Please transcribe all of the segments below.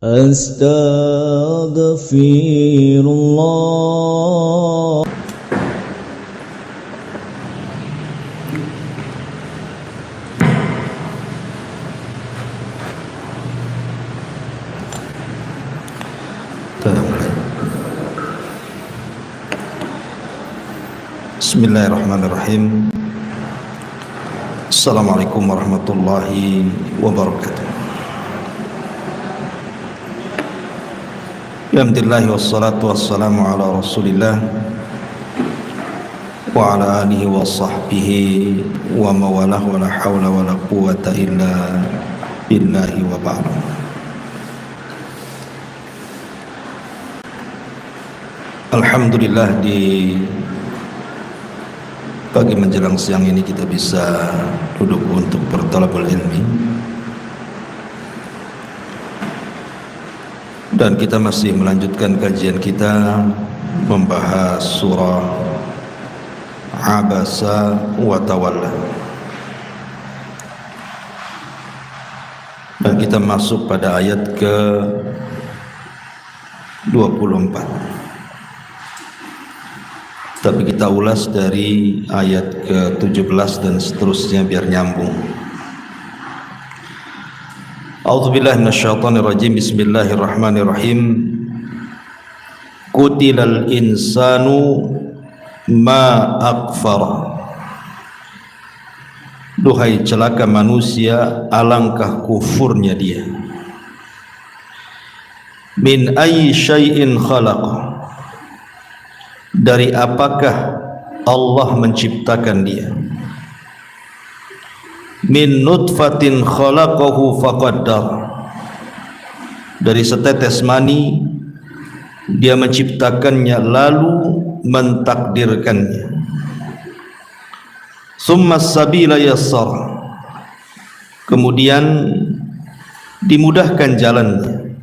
Astaghfirullah. Bismillahirrahmanirrahim. Assalamualaikum warahmatullahi wabarakatuh. Alhamdulillah wassalatu wassalamu ala rasulillah wa ala alihi wa sahbihi wa mawalah wa la hawla wa la quwata illa billahi wa ba'd. Alhamdulillah, di pagi menjelang siang ini kita bisa duduk untuk berthalabul ilmi, dan kita masih melanjutkan kajian kita membahas surah Abasa wa Tawalla, dan kita masuk pada ayat ke 24. Tapi kita ulas dari ayat ke-17 dan seterusnya biar nyambung. A'udzubillahi minasyaitonirrajim. Bismillahirrahmanirrahim. Qutilal insanu ma akfara. Duhai celaka manusia, alangkah kufurnya dia. Min ayyi syai'in khalaqa. Dari apakah Allah menciptakan dia? Min nutfatin khalaqahu faqaddar. Dari setetes mani dia menciptakannya lalu mentakdirkannya. Summa sabila yassar. Kemudian dimudahkan jalannya.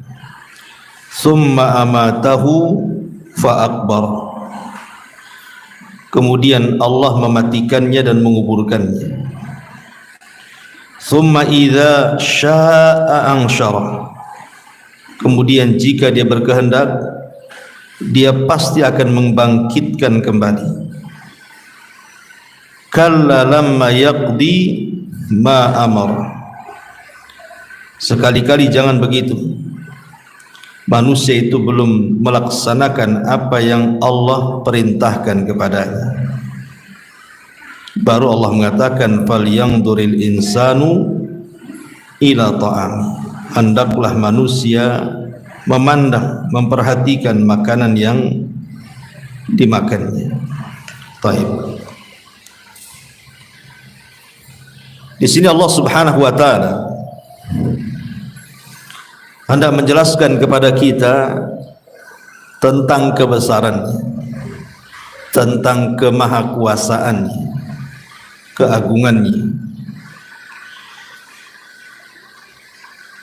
Summa amatahu fa akbar. Kemudian Allah mematikannya dan menguburkannya. Thumma idza syaa'a ansyara. Kemudian jika dia berkehendak, dia pasti akan membangkitkan kembali. Kalla lamma yaqdi ma amara. Sekali-kali jangan begitu. Manusia itu belum melaksanakan apa yang Allah perintahkan kepadanya, baru Allah mengatakan falyanzuril insanu ila ta'ami. Hendaklah manusia memandang, memperhatikan makanan yang dimakannya. Baik. Di sini Allah Subhanahu wa taala hendak menjelaskan kepada kita tentang kebesarannya, tentang kemahakuasaannya, keagungannya.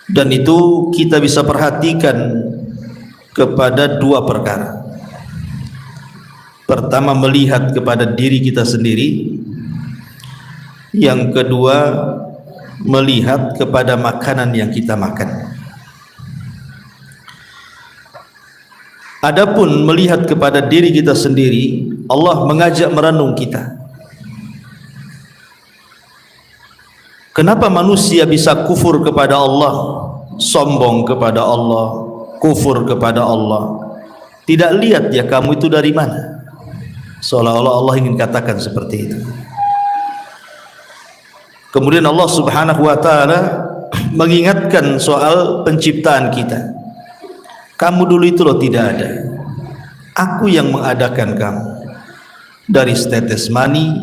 Dan itu kita bisa perhatikan kepada dua perkara. Pertama, melihat kepada diri kita sendiri. Yang kedua, melihat kepada makanan yang kita makan. Adapun melihat kepada diri kita sendiri, Allah mengajak merenung kita. Kenapa manusia bisa kufur kepada Allah, sombong kepada Allah, kufur kepada Allah? Tidak lihat ya kamu itu dari mana? Seolah-olah Allah ingin katakan seperti itu. Kemudian Allah Subhanahu wa taala mengingatkan soal penciptaan kita. Kamu dulu itu loh tidak ada. Aku yang mengadakan kamu. Dari setetes mani,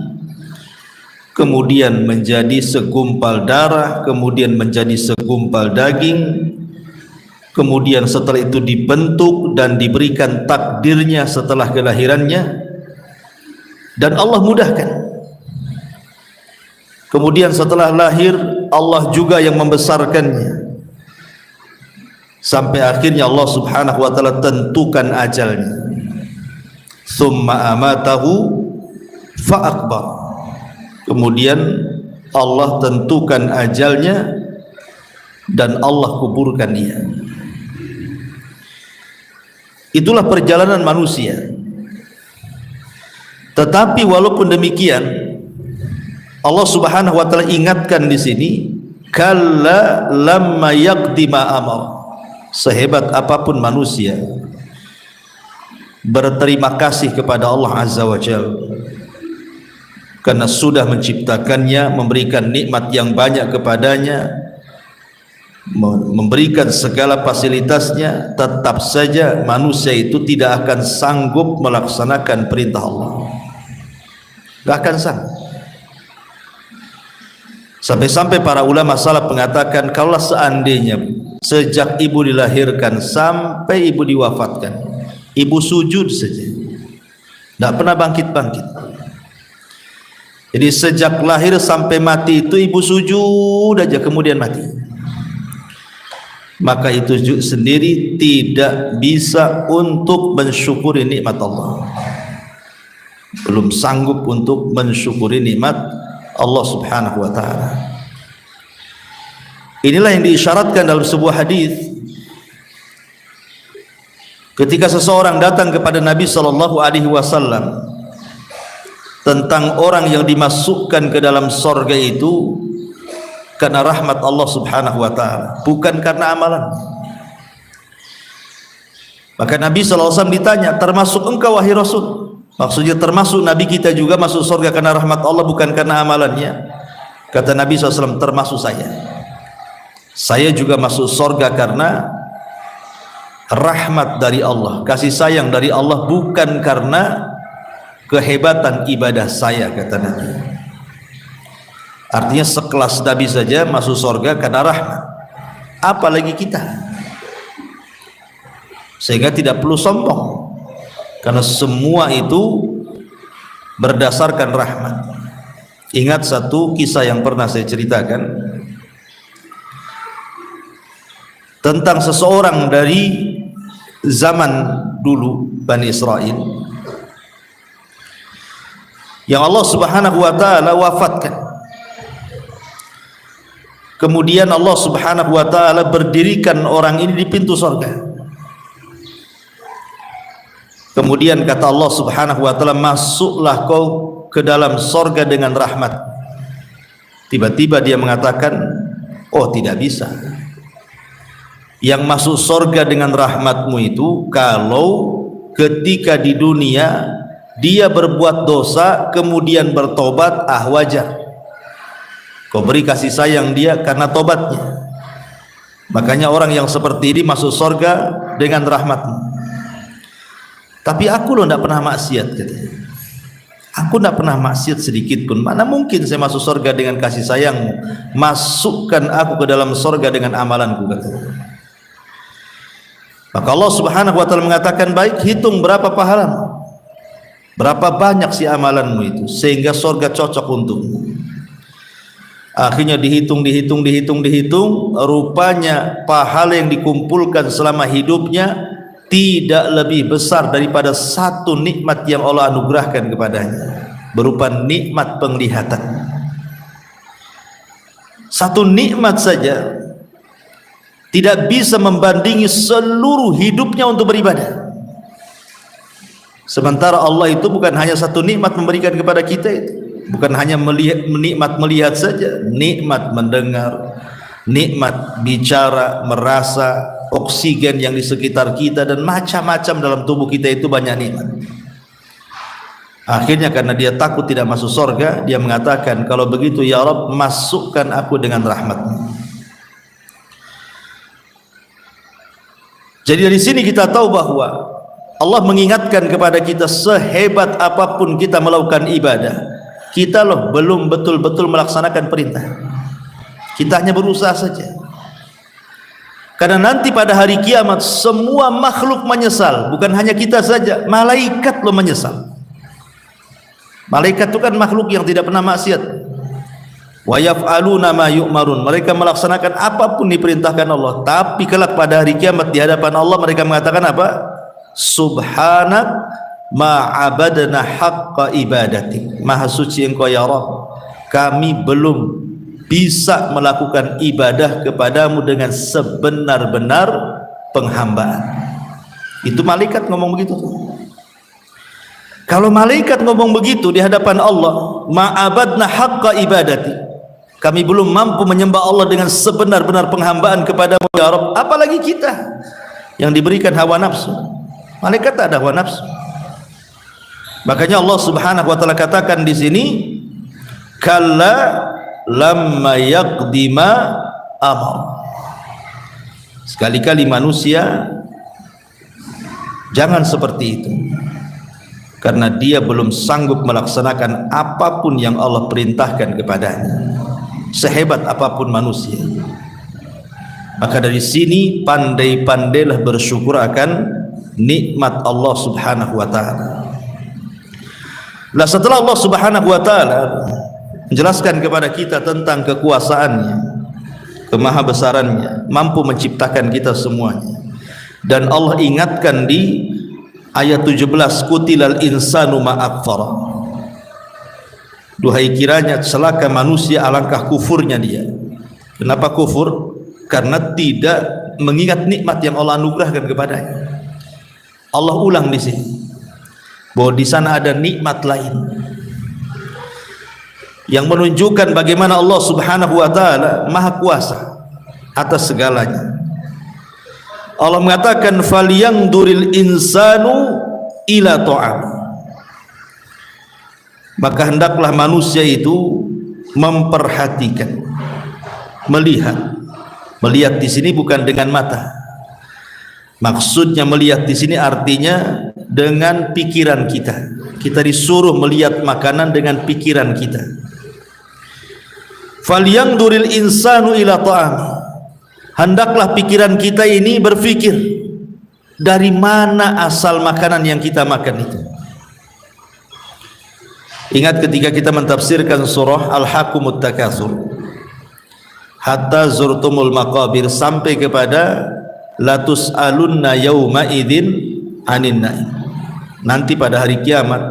kemudian menjadi segumpal darah, kemudian menjadi segumpal daging, kemudian setelah itu dibentuk dan diberikan takdirnya setelah kelahirannya, dan Allah mudahkan. Kemudian setelah lahir, Allah juga yang membesarkannya. Sampai akhirnya Allah Subhanahu wa taala tentukan ajalnya. Summa amatahu fa akbar. Kemudian Allah tentukan ajalnya dan Allah kuburkan dia. Itulah perjalanan manusia. Tetapi walaupun demikian, Allah Subhanahu wa taala ingatkan di sini, kalla lamma yaqdi ma amar. Sehebat apapun manusia berterima kasih kepada Allah Azza wa Jalla karena sudah menciptakannya, memberikan nikmat yang banyak kepadanya, memberikan segala fasilitasnya, tetap saja manusia itu tidak akan sanggup melaksanakan perintah Allah. Tidak akan sanggup. Sampai-sampai para ulama salaf mengatakan, kalau seandainya sejak ibu dilahirkan sampai ibu diwafatkan, ibu sujud saja, tidak pernah bangkit-bangkit. Jadi sejak lahir sampai mati itu ibu sujud aja kemudian mati, maka itu sendiri tidak bisa untuk mensyukuri nikmat Allah, belum sanggup untuk mensyukuri nikmat Allah Subhanahu wa taala. Inilah yang diisyaratkan dalam sebuah hadis ketika seseorang datang kepada Nabi sallallahu alaihi wasallam tentang orang yang dimasukkan ke dalam surga itu karena rahmat Allah Subhanahu wa taala, bukan karena amalan. Maka Nabi sallallahu alaihi wasallam ditanya, termasuk engkau wahai Rasul? Maksudnya termasuk Nabi kita juga masuk surga karena rahmat Allah, bukan karena amalannya. Kata Nabi SAW, termasuk saya juga masuk surga karena rahmat dari Allah, kasih sayang dari Allah, bukan karena kehebatan ibadah saya, kata Nabi. Artinya sekelas Nabi saja masuk surga karena rahmat, apalagi kita. Sehingga tidak perlu sombong, karena semua itu berdasarkan rahmat. Ingat satu kisah yang pernah saya ceritakan tentang seseorang dari zaman dulu Bani Israel yang Allah Subhanahu wa taala wafatkan. Kemudian Allah Subhanahu wa taala berdirikan orang ini di pintu surga. Kemudian kata Allah Subhanahu wa taala, masuklah kau ke dalam surga dengan rahmat. Tiba-tiba dia mengatakan, oh tidak bisa. Yang masuk surga dengan rahmatmu itu kalau ketika di dunia dia berbuat dosa kemudian bertobat, wajar. Kau beri kasih sayang dia karena tobatnya. Makanya orang yang seperti ini masuk surga dengan rahmatmu. Tapi aku loh tidak pernah maksiat, katanya. Aku tidak pernah maksiat sedikit pun. Mana mungkin saya masuk surga dengan kasih sayangmu? Masukkan aku ke dalam surga dengan amalanku, katanya. Maka Allah Subhanahu wa taala mengatakan, baik, hitung berapa pahalamu, berapa banyak si amalanmu itu sehingga surga cocok untukmu. Akhirnya dihitung, rupanya pahala yang dikumpulkan selama hidupnya tidak lebih besar daripada satu nikmat yang Allah anugerahkan kepadanya, berupa nikmat penglihatan. Satu nikmat saja tidak bisa membandingi seluruh hidupnya untuk beribadah. Sementara Allah itu bukan hanya satu nikmat memberikan kepada kita itu, bukan hanya nikmat melihat saja, nikmat mendengar, nikmat bicara, merasa, oksigen yang di sekitar kita, dan macam-macam dalam tubuh kita itu banyak nikmat. Akhirnya karena dia takut tidak masuk surga, dia mengatakan, kalau begitu ya Rabb, masukkan aku dengan rahmat-Mu. Jadi dari sini kita tahu bahwa Allah mengingatkan kepada kita, sehebat apapun kita melakukan ibadah, kita loh belum betul-betul melaksanakan perintah. Kita hanya berusaha saja. Karena nanti pada hari kiamat semua makhluk menyesal, bukan hanya kita saja, malaikat loh menyesal. Malaikat itu kan makhluk yang tidak pernah maksiat. Wa yaf'aluna ma yu'marun, mereka melaksanakan apapun diperintahkan Allah. Tapi kelak pada hari kiamat di hadapan Allah mereka mengatakan apa? Subhanak ma abadna haqqa ibadatik. Maha suci engkau ya Rabb, kami belum bisa melakukan ibadah kepadamu dengan sebenar-benar penghambaan. Itu malaikat ngomong begitu tuh. Kalau malaikat ngomong begitu di hadapan Allah, ma'abadna haqqa ibadati, kami belum mampu menyembah Allah dengan sebenar-benar penghambaan kepadamu ya Rabb, apalagi kita yang diberikan hawa nafsu. Malaikat tak ada hawa nafsu. Makanya Allah Subhanahu wa taala katakan di sini, kalla lamma yaqdima amar. Sekali-kali manusia jangan seperti itu, karena dia belum sanggup melaksanakan apapun yang Allah perintahkan kepadanya, sehebat apapun manusia. Maka dari sini pandai-pandailah bersyukur akan nikmat Allah Subhanahu wa taala. Nah, setelah Allah Subhanahu wa taala menjelaskan kepada kita tentang kekuasaannya, kemahabesarannya, mampu menciptakan kita semuanya, dan Allah ingatkan di ayat 17, kutilal insanu ma akfara, duhai kiranya celaka manusia, alangkah kufurnya dia. Kenapa kufur? Karena tidak mengingat nikmat yang Allah anugerahkan kepadanya. Allah ulang di sini bahwa di sana ada nikmat lain yang menunjukkan bagaimana Allah Subhanahu wa taala maha kuasa atas segalanya. Allah mengatakan falyanzuril insanu ila ta'am, maka hendaklah manusia itu memperhatikan, melihat di sini bukan dengan mata. Maksudnya melihat di sini artinya dengan pikiran kita. Kita disuruh melihat makanan dengan pikiran kita. Falyanzuril insanu ila ta'am, hendaklah pikiran kita ini berpikir dari mana asal makanan yang kita makan itu. Ingat ketika kita mentafsirkan surah Al-Hakumut Takatsur, hatta zurtumul maqabir, sampai kepada latus alunna yauma idzin anin naim. Nanti pada hari kiamat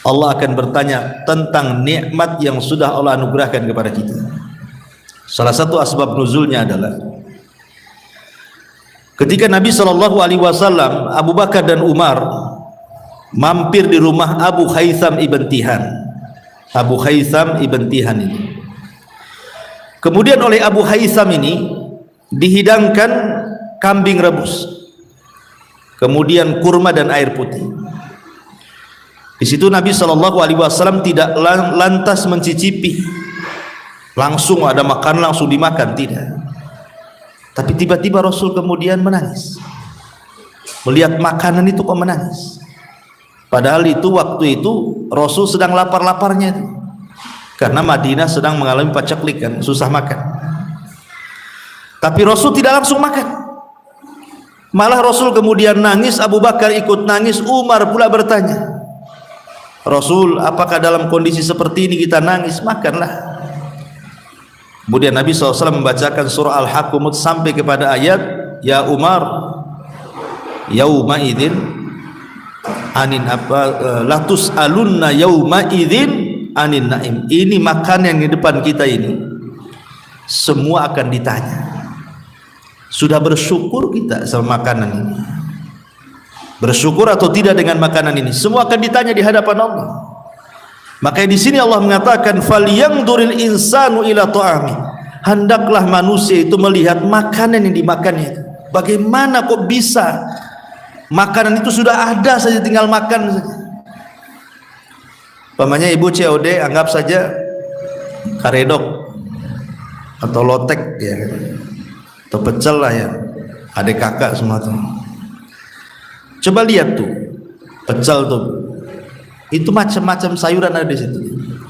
Allah akan bertanya tentang nikmat yang sudah Allah anugerahkan kepada kita. Salah satu asbab nuzulnya adalah ketika Nabi SAW, Abu Bakar dan Umar mampir di rumah Abu Haytham ibn Tihan. Abu Haytham ibn Tihan ini, kemudian oleh Abu Haytham ini dihidangkan kambing rebus, kemudian kurma dan air putih. Di situ Nabi SAW tidak lantas mencicipi, langsung ada makan langsung dimakan, tidak. Tapi tiba-tiba Rasul kemudian menangis melihat makanan itu, kok menangis? Padahal itu waktu itu Rasul sedang lapar-laparnya itu, karena Madinah sedang mengalami paceklik, susah makan. Tapi Rasul tidak langsung makan, malah Rasul kemudian nangis. Abu Bakar ikut nangis, Umar pula bertanya, Rasul, apakah dalam kondisi seperti ini kita nangis? Makanlah. Kemudian Nabi SAW membacakan surah Al-Hakumut sampai kepada ayat ya Umar yauma idzin anin latus alunna yauma idzin anin naim. Ini makan yang di depan kita ini semua akan ditanya. Sudah bersyukur kita sama makanan ini? Bersyukur atau tidak dengan makanan ini? Semua akan ditanya di hadapan Allah. Makanya di sini Allah mengatakan falyanzuril insanu ila ta'ami, hendaklah manusia itu melihat makanan yang dimakannya. Bagaimana kok bisa makanan itu sudah ada saja, tinggal makan saja. Pamannya ibu COD, anggap saja karedok atau lotek ya, atau pecel lah ya, adik kakak semua tuh. Coba lihat tuh pecel tuh, itu macam-macam sayuran ada di situ.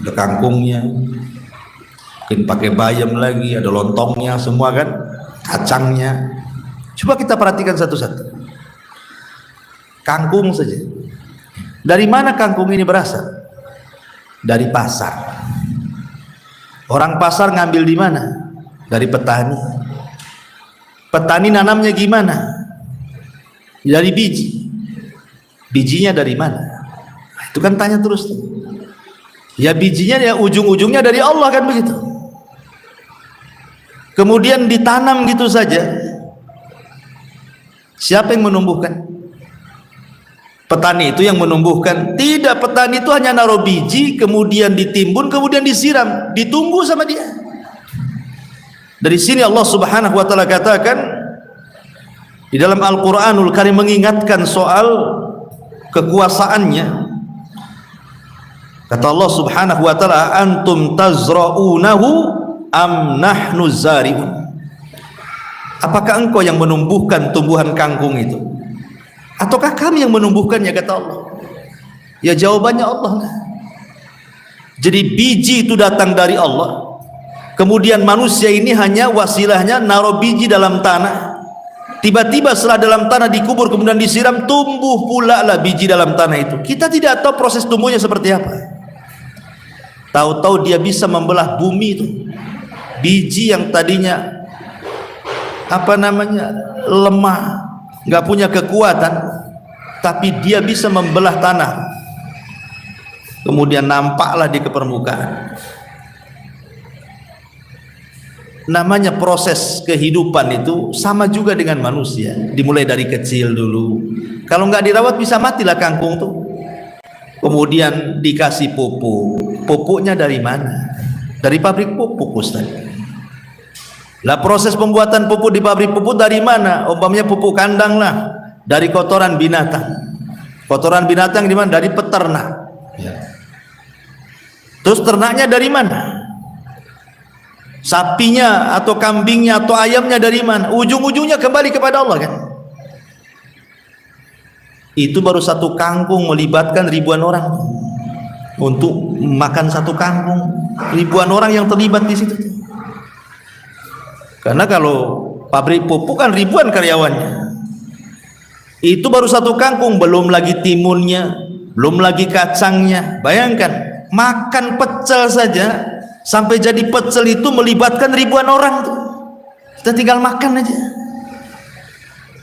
Ada kangkungnya, mungkin pakai bayam lagi, ada lontongnya semua kan, kacangnya. Coba kita perhatikan satu-satu. Kangkung saja. Dari mana kangkung ini berasal? Dari pasar. Orang pasar ngambil di mana? Dari petani. Petani nanamnya gimana? Dari biji. Bijinya dari mana? Itu kan tanya terus tuh. Ya bijinya ya ujung-ujungnya dari Allah kan begitu. Kemudian ditanam gitu saja. Siapa yang menumbuhkan? Petani itu yang menumbuhkan. Tidak, petani itu hanya naruh biji, kemudian ditimbun, kemudian disiram, ditunggu sama dia. Dari sini Allah Subhanahu wa taala katakan di dalam Al-Qur'anul Karim mengingatkan soal kekuasaannya. Kata Allah Subhanahu wa taala, antum tazra'unahu am nahnu zari'un. Apakah engkau yang menumbuhkan tumbuhan kangkung itu, ataukah kami yang menumbuhkannya? Kata Allah. Ya, jawabannya Allah. Jadi biji itu datang dari Allah, kemudian manusia ini hanya wasilahnya naruh biji dalam tanah. Tiba-tiba setelah dalam tanah dikubur kemudian disiram, tumbuh pula lah biji dalam tanah itu. Kita tidak tahu proses tumbuhnya seperti apa. Tahu-tahu dia bisa membelah bumi itu. Biji yang tadinya lemah, nggak punya kekuatan, tapi dia bisa membelah tanah, kemudian nampaklah di permukaan. Namanya proses kehidupan itu sama juga dengan manusia, dimulai dari kecil dulu. Kalau nggak dirawat bisa matilah kangkung tuh. Kemudian dikasih pupuk. Pupuknya dari mana? Dari pabrik pupuk, Ustaz. Lah proses pembuatan pupuk di pabrik pupuk dari mana? Umpamanya pupuk kandang lah, dari kotoran binatang. Kotoran binatang di mana? Dari peternak. Terus ternaknya dari mana? Sapinya atau kambingnya atau ayamnya dari mana? Ujung-ujungnya kembali kepada Allah kan? Itu baru satu kangkung melibatkan ribuan orang. Untuk makan satu kangkung, ribuan orang yang terlibat di situ. Karena kalau pabrik pupuk kan ribuan karyawannya. Itu baru satu kangkung, belum lagi timunnya, belum lagi kacangnya. Bayangkan, makan pecel saja sampai jadi pecel itu melibatkan ribuan orang tuh. Kita tinggal makan aja.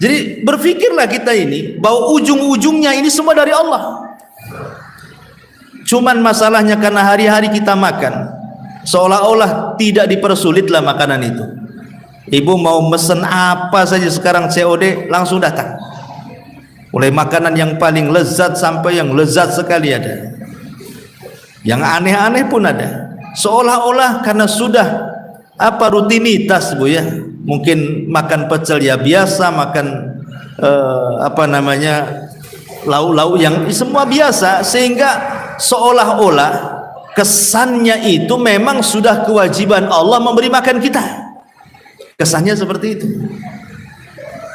Jadi berpikirlah kita ini bahwa ujung-ujungnya ini semua dari Allah. Cuman masalahnya karena hari-hari kita makan seolah-olah tidak dipersulitlah makanan itu. Ibu mau mesen apa saja sekarang COD langsung datang. Mulai makanan yang paling lezat sampai yang lezat sekali ada. Yang aneh-aneh pun ada. Seolah-olah karena sudah rutinitas Bu ya. Mungkin makan pecel ya biasa, makan lauk-lauk yang semua biasa, sehingga seolah-olah kesannya itu memang sudah kewajiban Allah memberi makan kita. Kesannya seperti itu.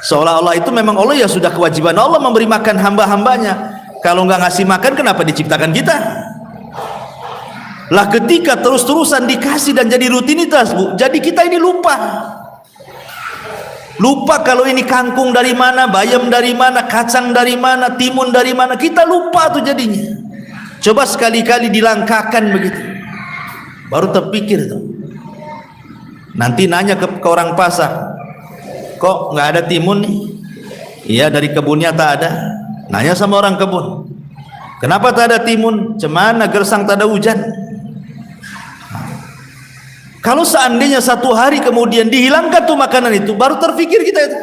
Seolah-olah itu memang Allah ya sudah kewajiban Allah memberi makan hamba-hambanya. Kalau nggak ngasih makan kenapa diciptakan kita? Lah ketika terus-terusan dikasih dan jadi rutinitas Bu, jadi kita ini lupa kalau ini kangkung dari mana, bayam dari mana, kacang dari mana, timun dari mana. Kita lupa tuh jadinya. Coba sekali-kali dilangkakan begitu, baru terpikir tuh. Nanti nanya ke orang pasar, kok nggak ada timun nih? Iya, dari kebunnya tak ada. Nanya sama orang kebun, kenapa tak ada timun? Cemana gersang tak ada hujan. Kalau seandainya satu hari kemudian dihilangkan tuh makanan itu, baru terpikir kita itu,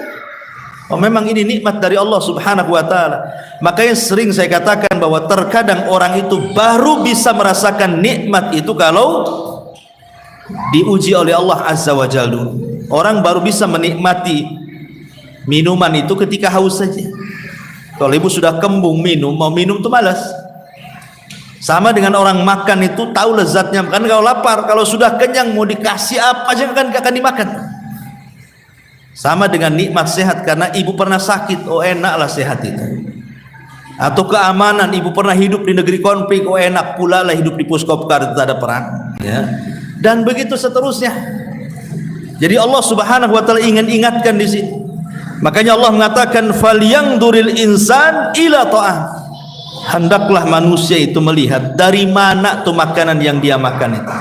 oh memang ini nikmat dari Allah Subhanahu wa taala. Makanya sering saya katakan bahwa terkadang orang itu baru bisa merasakan nikmat itu kalau diuji oleh Allah Azza wa Jalla. Orang baru bisa menikmati minuman itu ketika haus saja. Kalau ibu sudah kembung mau minum tuh malas. Sama dengan orang makan itu tahu lezatnya. Kan kalau lapar, kalau sudah kenyang mau dikasih apa aja akan dimakan. Sama dengan nikmat sehat, karena ibu pernah sakit, oh enaklah sehat itu. Atau keamanan, ibu pernah hidup di negeri konflik, oh enak pula lah hidup di Puskopkar, tidak ada perang, ya. Dan begitu seterusnya. Jadi Allah Subhanahu wa taala ingin ingatkan di sini. Makanya Allah mengatakan falyanzuril insan ila ta'am. Hendaklah manusia itu melihat dari mana tuh makanan yang dia makan itu.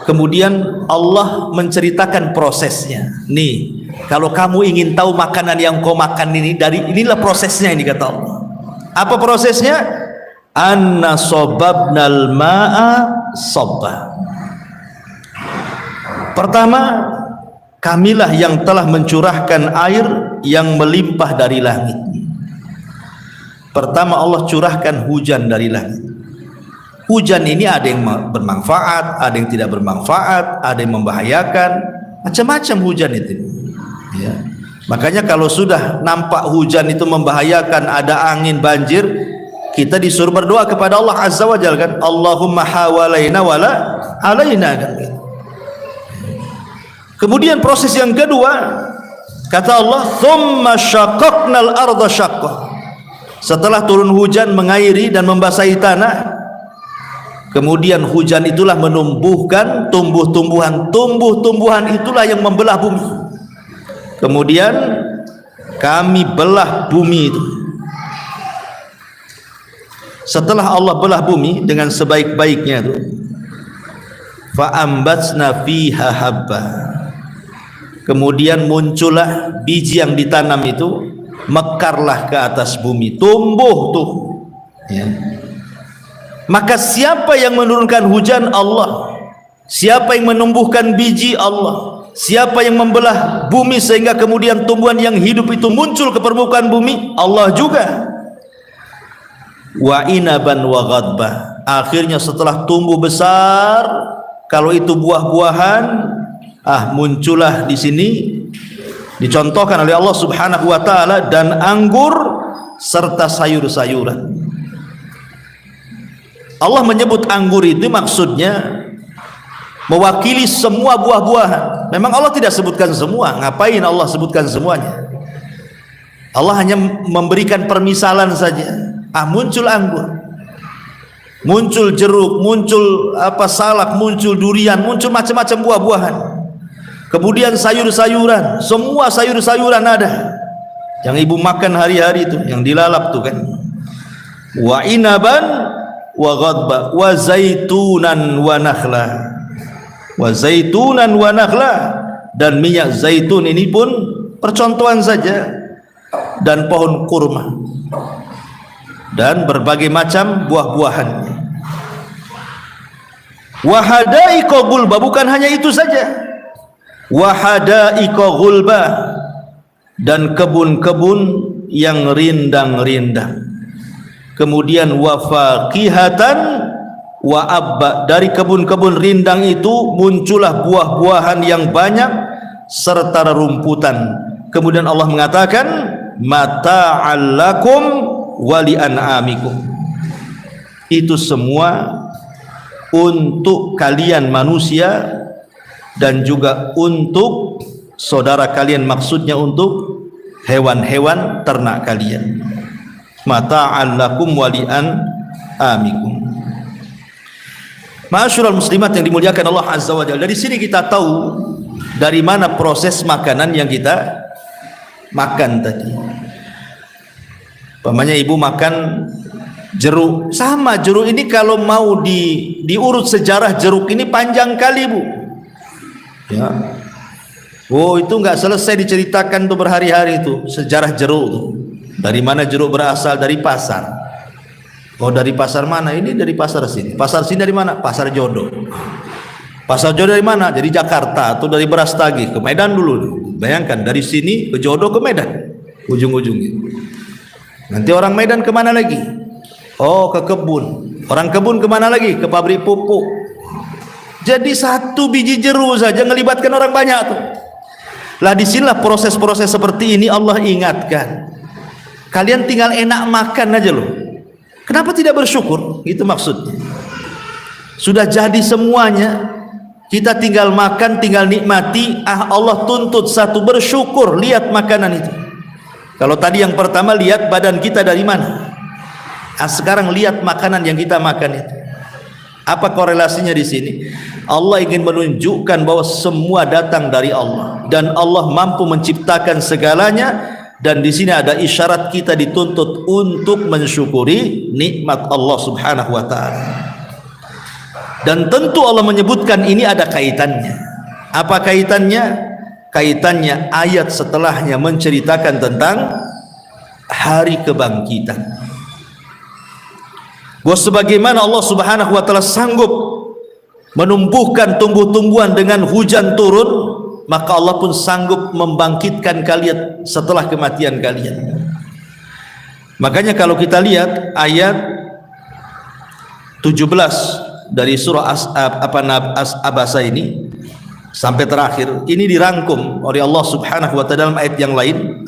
Kemudian Allah menceritakan prosesnya. Nih, kalau kamu ingin tahu makanan yang kau makan ini, inilah prosesnya ini kata Allah. Apa prosesnya? Anna sobabnal ma'a sobba. Pertama, kamilah yang telah mencurahkan air yang melimpah dari langit. Pertama, Allah curahkan hujan dari langit. Hujan ini ada yang bermanfaat, ada yang tidak bermanfaat, ada yang membahayakan, macam-macam hujan itu. Ya. Makanya kalau sudah nampak hujan itu membahayakan, ada angin, banjir, kita disuruh berdoa kepada Allah Azza wa Jalla kan, Allahumma hawalaina wala alaina kan. Kemudian proses yang kedua, kata Allah, thumma syaqqaqnal arda syaqqa. Setelah turun hujan mengairi dan membasahi tanah, kemudian hujan itulah menumbuhkan tumbuh-tumbuhan. Tumbuh-tumbuhan itulah yang membelah bumi. Kemudian kami belah bumi itu. Setelah Allah belah bumi dengan sebaik-baiknya itu, fa'ambatsna fiha habba. Kemudian muncullah biji yang ditanam itu, mekarlah ke atas bumi, tumbuh tuh. Ya. Maka siapa yang menurunkan hujan? Allah. Siapa yang menumbuhkan biji? Allah. Siapa yang membelah bumi sehingga kemudian tumbuhan yang hidup itu muncul ke permukaan bumi? Allah juga. Wa inaban wa ghadbah. Akhirnya setelah tumbuh besar, kalau itu buah-buahan, muncullah di sini dicontohkan oleh Allah Subhanahu wa taala, dan anggur serta sayur-sayuran. Allah menyebut anggur itu maksudnya mewakili semua buah-buahan. Memang Allah tidak sebutkan semua, ngapain Allah sebutkan semuanya? Allah hanya memberikan permisalan saja. Muncul anggur, muncul jeruk, muncul salak, muncul durian, muncul macam-macam buah-buahan. Kemudian sayur-sayuran, semua sayur-sayuran ada yang ibu makan hari-hari itu, yang dilalap tuh kan. Wa inaban wa ghadba wa zaitunan wa nakhla. Wa zaitunan wa nakhla, dan minyak zaitun ini pun percontohan saja, dan pohon kurma dan berbagai macam buah-buahan. Wa hadaiqa gulba, bukan hanya itu saja. Wa hadaiqa gulba, dan kebun-kebun yang rindang-rindang. Kemudian wa faqihatan wa abba, dari kebun-kebun rindang itu muncullah buah-buahan yang banyak serta rerumputan. Kemudian Allah mengatakan mata'al lakum wa li an'amikum. Itu semua untuk kalian manusia dan juga untuk saudara kalian, maksudnya untuk hewan-hewan ternak kalian. Mata'al lakum wa li an'amikum. Ma'asyiral muslimat yang dimuliakan Allah Azza wa Jalla, dari sini kita tahu dari mana proses makanan yang kita makan tadi. Pamannya ibu makan jeruk, sama jeruk ini kalau mau diurut sejarah jeruk ini panjang kali bu. Ya. Itu nggak selesai diceritakan tuh berhari-hari itu sejarah jeruk tuh. Dari mana jeruk berasal? Dari pasar. Dari pasar mana? Ini dari pasar sini. Pasar sini dari mana? Pasar Jodoh. Pasar Jodoh dari mana? Dari Jakarta atau dari Brastagi ke Medan dulu. Bayangkan dari sini ke Jodoh ke Medan, ujung-ujungnya. Nanti orang Medan kemana lagi? Ke kebun. Orang kebun kemana lagi? Ke pabrik pupuk. Jadi satu biji jeruk saja ngelibatkan orang banyak tuh. Lah disinilah proses-proses seperti ini Allah ingatkan. Kalian tinggal enak makan aja loh. Kenapa tidak bersyukur? Itu maksudnya. Sudah jadi semuanya, kita tinggal makan, tinggal nikmati. Allah tuntut satu, bersyukur. Lihat makanan itu. Kalau tadi yang pertama lihat badan kita dari mana, sekarang lihat makanan yang kita makan itu. Apa korelasinya di sini? Allah ingin menunjukkan bahwa semua datang dari Allah dan Allah mampu menciptakan segalanya. Dan di sini ada isyarat kita dituntut untuk mensyukuri nikmat Allah Subhanahu wa taala. Dan tentu Allah menyebutkan ini ada kaitannya. Apa kaitannya? Kaitannya ayat setelahnya menceritakan tentang hari kebangkitan. Bahwa sebagaimana Allah Subhanahu wa taala sanggup menumbuhkan tumbuh-tumbuhan dengan hujan turun, maka Allah pun sanggup membangkitkan kalian setelah kematian kalian. Makanya kalau kita lihat ayat 17 dari surah Abasa ini sampai terakhir, ini dirangkum oleh Allah Subhanahu wa taala dalam ayat yang lain,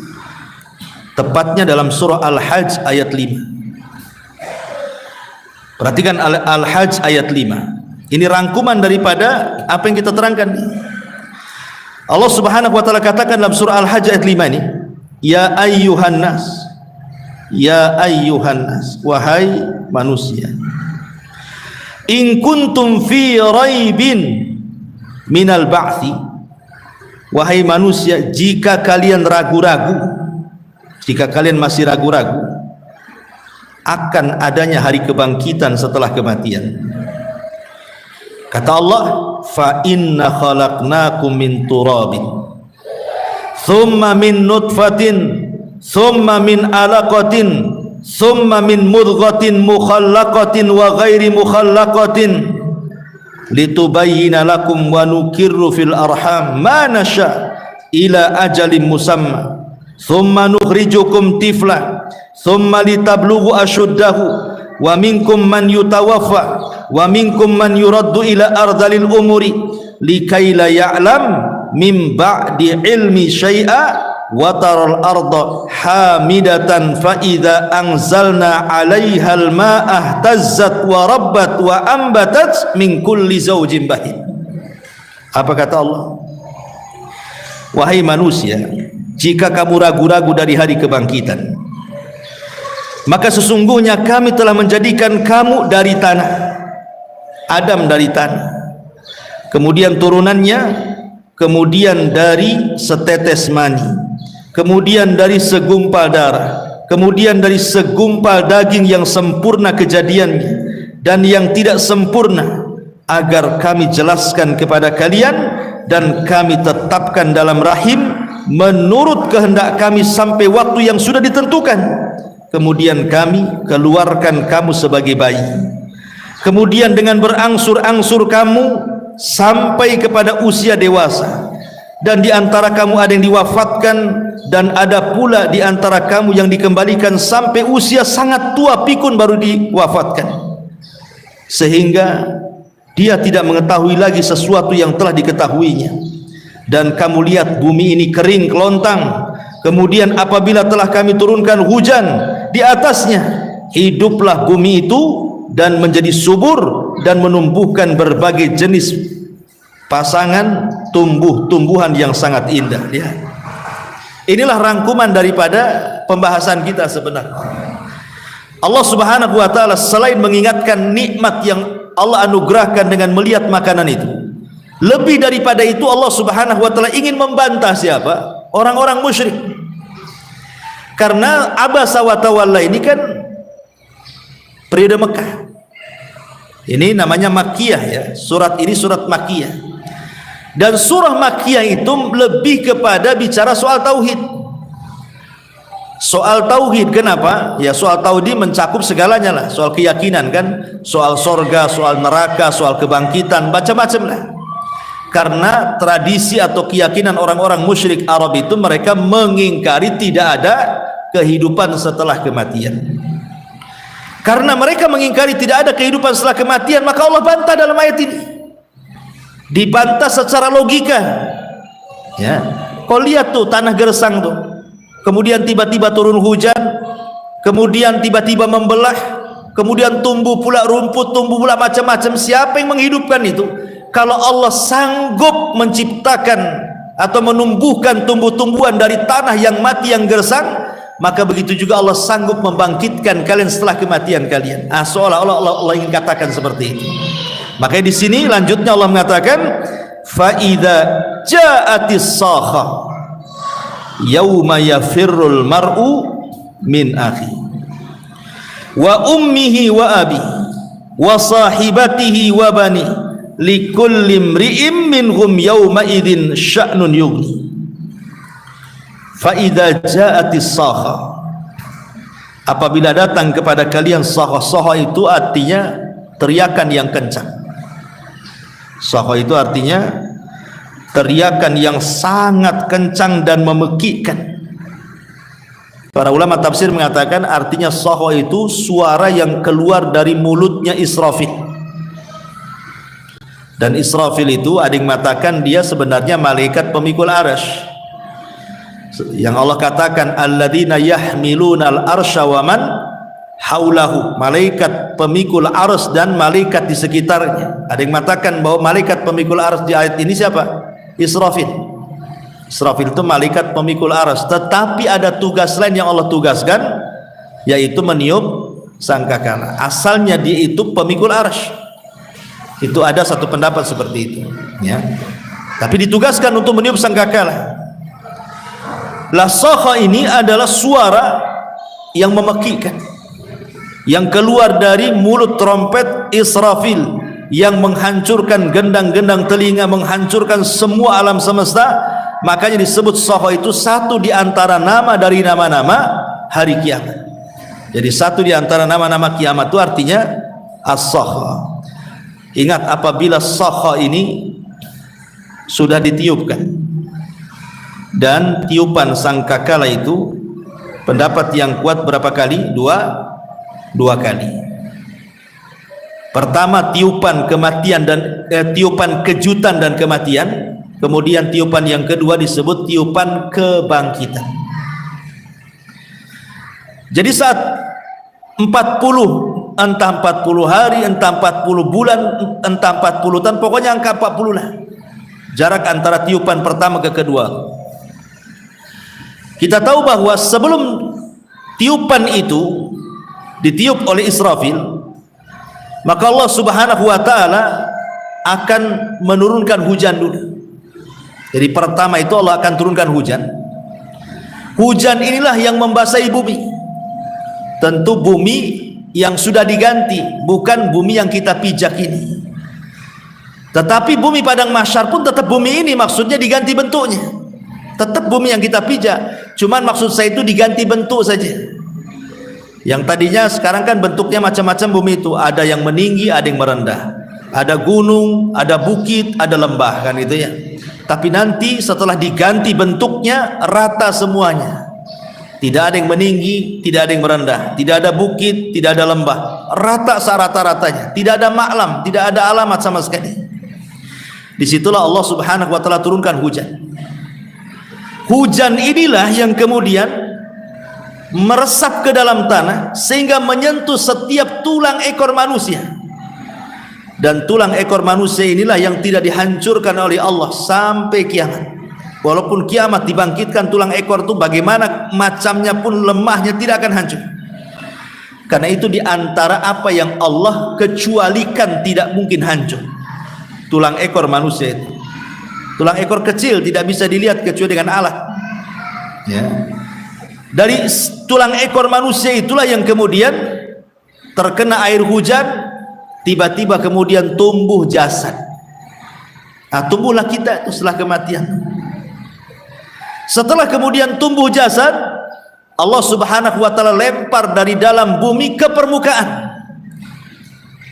tepatnya dalam surah Al-Hajj ayat 5. Perhatikan Al-Hajj ayat 5. Ini rangkuman daripada apa yang kita terangkan. Allah Subhanahu wa taala katakan dalam surah Al-Hajj ayat 5 ini, ya ayyuhan nas, ya ayyuhan nas, wahai manusia, in kuntum fi raibin minal ba'thi, wahai manusia, jika kalian ragu-ragu, jika kalian masih ragu-ragu akan adanya hari kebangkitan setelah kematian, kata Allah, fa inna khalaqnakum min turabin thumma min nutfatin thumma min alaqatin thumma min mudghatin mukhallaqatin wa ghairi mukhallaqatin litubayyina lakum wa nukirru fil arham ma nasha ila ajalin musamma thumma nukhrijukum tifla thumma litablughu ashuddahu wa minkum man yutawaffa wa minkum man yuraddu ila ardalil umuri likai la ya'lam min ba'di ilmi syai'a wa taral arda hamidatan fa idza anzalna 'alaihal ma'a ihtazzat wa rabbat wa ambatat min kulli zawjin bahij. Apa kata Allah? Wahai manusia, jika kamu ragu-ragu dari hari kebangkitan, maka sesungguhnya kami telah menjadikan kamu dari tanah, Adam dari tanah, kemudian turunannya, kemudian dari setetes mani, kemudian dari segumpal darah, kemudian dari segumpal daging yang sempurna kejadiannya dan yang tidak sempurna, agar kami jelaskan kepada kalian dan kami tetapkan dalam rahim menurut kehendak kami sampai waktu yang sudah ditentukan. Kemudian kami keluarkan kamu sebagai bayi, kemudian dengan berangsur-angsur kamu sampai kepada usia dewasa, dan di antara kamu ada yang diwafatkan dan ada pula di antara kamu yang dikembalikan sampai usia sangat tua pikun baru diwafatkan, sehingga dia tidak mengetahui lagi sesuatu yang telah diketahuinya. Dan kamu lihat bumi ini kering kelontang, kemudian apabila telah kami turunkan hujan di atasnya, hiduplah bumi itu dan menjadi subur dan menumbuhkan berbagai jenis pasangan tumbuh-tumbuhan yang sangat indah. Ya. Inilah rangkuman daripada pembahasan kita sebenarnya. Allah Subhanahu wa taala selain mengingatkan nikmat yang Allah anugerahkan dengan melihat makanan itu, lebih daripada itu Allah Subhanahu wa taala ingin membantah siapa? Orang-orang musyrik. Karena Abasa wa Tawalla ini kan periode Mekah. Ini namanya Makkiyah ya. Surat ini surat Makkiyah. Dan surah Makkiyah itu lebih kepada bicara soal tauhid. Soal tauhid, kenapa? Ya soal tauhid mencakup segalanya lah. Soal keyakinan kan, soal sorga, soal neraka, soal kebangkitan, macam-macam lah. Karena tradisi atau keyakinan orang-orang musyrik Arab itu, mereka mengingkari tidak ada kehidupan setelah kematian. Karena mereka mengingkari tidak ada kehidupan setelah kematian, maka Allah bantah dalam ayat ini. Dibantah secara logika. Ya, kau lihat tuh tanah gersang tuh. Kemudian tiba-tiba turun hujan, kemudian tiba-tiba membelah, kemudian tumbuh pula rumput, tumbuh pula macam-macam. Siapa yang menghidupkan itu? Kalau Allah sanggup menciptakan atau menumbuhkan tumbuh-tumbuhan dari tanah yang mati, yang gersang, maka begitu juga Allah sanggup membangkitkan kalian setelah kematian kalian. Seolah-olah Allah ingin katakan seperti itu. Makanya di sini lanjutnya Allah mengatakan, fa idza ja'atis sakha yauma yafirrul mar'u min akhi wa ummihi wa abi wa sahibatihi wa bani likulli imri'in minhum yawma idzin sya'nun yughni. Fa idza ja'atis sakha, apabila datang kepada kalian sakha. Sakha itu artinya teriakan yang kencang. Sakha itu artinya teriakan yang sangat kencang dan memekikkan. Para ulama tafsir mengatakan artinya sakha itu suara yang keluar dari mulutnya Israfil. Dan Israfil itu ada yang mengatakan dia sebenarnya malaikat pemikul arsy. Yang Allah katakan alladzina yahmiluna al-arsya wa man haulahu, malaikat pemikul arsy dan malaikat di sekitarnya. Ada yang mengatakan bahwa malaikat pemikul arsy di ayat ini siapa? Israfil. Israfil itu malaikat pemikul arsy, tetapi ada tugas lain yang Allah tugaskan, yaitu meniup sangkakala. Asalnya dia itu pemikul arsy. Itu ada satu pendapat seperti itu, ya. Tapi ditugaskan untuk meniup sangkakala. La sakha ini adalah suara yang memekikkan, yang keluar dari mulut trompet Israfil, yang menghancurkan gendang-gendang telinga, menghancurkan semua alam semesta. Makanya disebut sakha itu satu di antara nama dari nama-nama hari kiamat. Jadi satu di antara nama-nama kiamat itu artinya as-sakha. Ingat, apabila sakha ini sudah ditiupkan, dan tiupan sangkakala itu pendapat yang kuat berapa kali? Dua kali. Pertama tiupan kematian dan tiupan kejutan dan kematian. Kemudian tiupan yang kedua disebut tiupan kebangkitan. Jadi saat 40, entah 40 hari, entah 40 bulan, entah 40 tahun, pokoknya angka 40 lah jarak antara tiupan pertama ke kedua. Kita tahu bahwa sebelum tiupan itu ditiup oleh Israfil, maka Allah Subhanahu wa ta'ala akan menurunkan hujan dulu. Jadi pertama itu Allah akan turunkan hujan. Hujan inilah yang membasahi bumi. Tentu bumi yang sudah diganti, bukan bumi yang kita pijak ini. Tetapi bumi padang mahsyar pun tetap bumi ini, maksudnya diganti bentuknya. Tetap bumi yang kita pijak, cuman maksud saya itu diganti bentuk saja. Yang tadinya sekarang kan bentuknya macam-macam bumi itu, ada yang meninggi, ada yang merendah, ada gunung, ada bukit, ada lembah, kan itu ya. Tapi nanti setelah diganti bentuknya rata semuanya. Tidak ada yang meninggi, tidak ada yang merendah, tidak ada bukit, tidak ada lembah, rata serata-ratanya, tidak ada maklam, tidak ada alamat sama sekali. Disitulah Allah Subhanahu wa ta'ala turunkan hujan. Hujan inilah yang kemudian meresap ke dalam tanah sehingga menyentuh setiap tulang ekor manusia. Dan tulang ekor manusia inilah yang tidak dihancurkan oleh Allah sampai kiamat. Walaupun kiamat dibangkitkan, tulang ekor itu bagaimana macamnya pun lemahnya tidak akan hancur. Karena itu diantara apa yang Allah kecualikan tidak mungkin hancur, tulang ekor manusia itu. Tulang ekor kecil tidak bisa dilihat kecuali dengan alat, ya. Dari tulang ekor manusia itulah yang kemudian terkena air hujan, tiba-tiba kemudian tumbuh jasad. Nah, tumbuhlah kita itu setelah kematian. Setelah kemudian tumbuh jasad, Allah Subhanahu wa ta'ala lempar dari dalam bumi ke permukaan.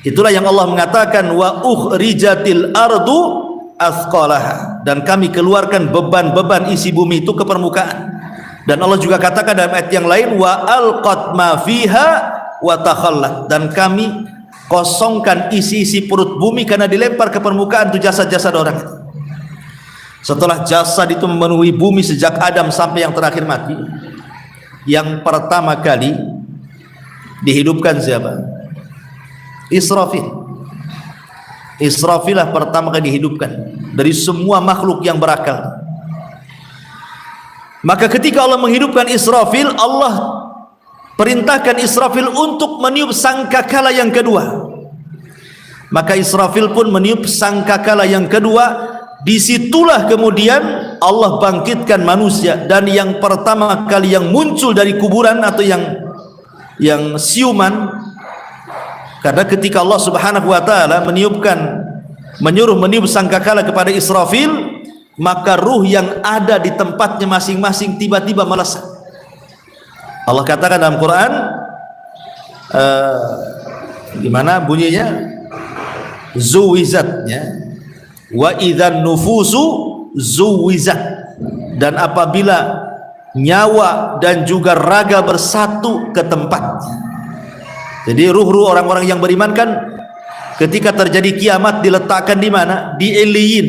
Itulah yang Allah mengatakan wa ukhrijatil ardu athqalaha, dan kami keluarkan beban-beban isi bumi itu ke permukaan. Dan Allah juga katakan dalam ayat yang lain wa alqat ma fiha wa takhallat, dan kami kosongkan isi-isi perut bumi karena dilempar ke permukaan itu jasad-jasad orang. Setelah jasad itu memenuhi bumi sejak Adam sampai yang terakhir mati, yang pertama kali dihidupkan siapa? Israfil. Israfil lah pertama kali dihidupkan dari semua makhluk yang berakal. Maka ketika Allah menghidupkan Israfil, Allah perintahkan Israfil untuk meniup sangkakala yang kedua. Maka Israfil pun meniup sangkakala yang kedua. Disitulah kemudian Allah bangkitkan manusia, dan yang pertama kali yang muncul dari kuburan atau yang siuman, karena ketika Allah Subhanahu wa ta'ala menyuruh meniup sangkakala kepada Israfil, maka ruh yang ada di tempatnya masing-masing tiba-tiba melesat. Allah katakan dalam Quran, gimana bunyinya? Zuwizat, ya. Wa idzan nufusu zuwizat, dan apabila nyawa dan juga raga bersatu ke tempatnya. Jadi ruh-ruh orang-orang yang beriman kan ketika terjadi kiamat diletakkan di mana? Di Iliyin,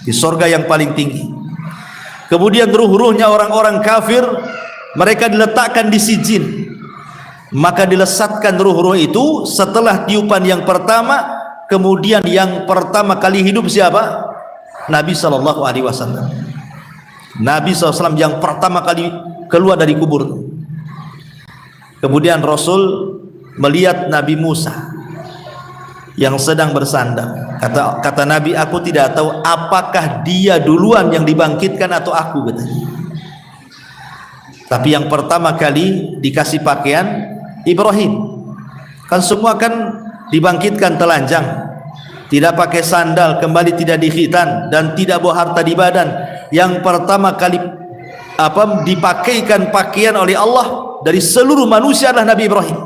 di sorga yang paling tinggi. Kemudian ruh-ruhnya orang-orang kafir, mereka diletakkan di Sijin. Maka dilesatkan ruh-ruh itu setelah tiupan yang pertama. Kemudian yang pertama kali hidup siapa? Nabi SAW. Nabi SAW yang pertama kali keluar dari kubur. Kemudian Rasul melihat Nabi Musa yang sedang bersandar. Kata Nabi, aku tidak tahu apakah dia duluan yang dibangkitkan atau aku, katanya. Tapi yang pertama kali dikasih pakaian Ibrahim. Kan semua kan dibangkitkan telanjang, tidak pakai sandal, kembali tidak dikhitan dan tidak bawa harta di badan. Yang pertama kali dipakaikan pakaian oleh Allah dari seluruh manusia adalah Nabi Ibrahim.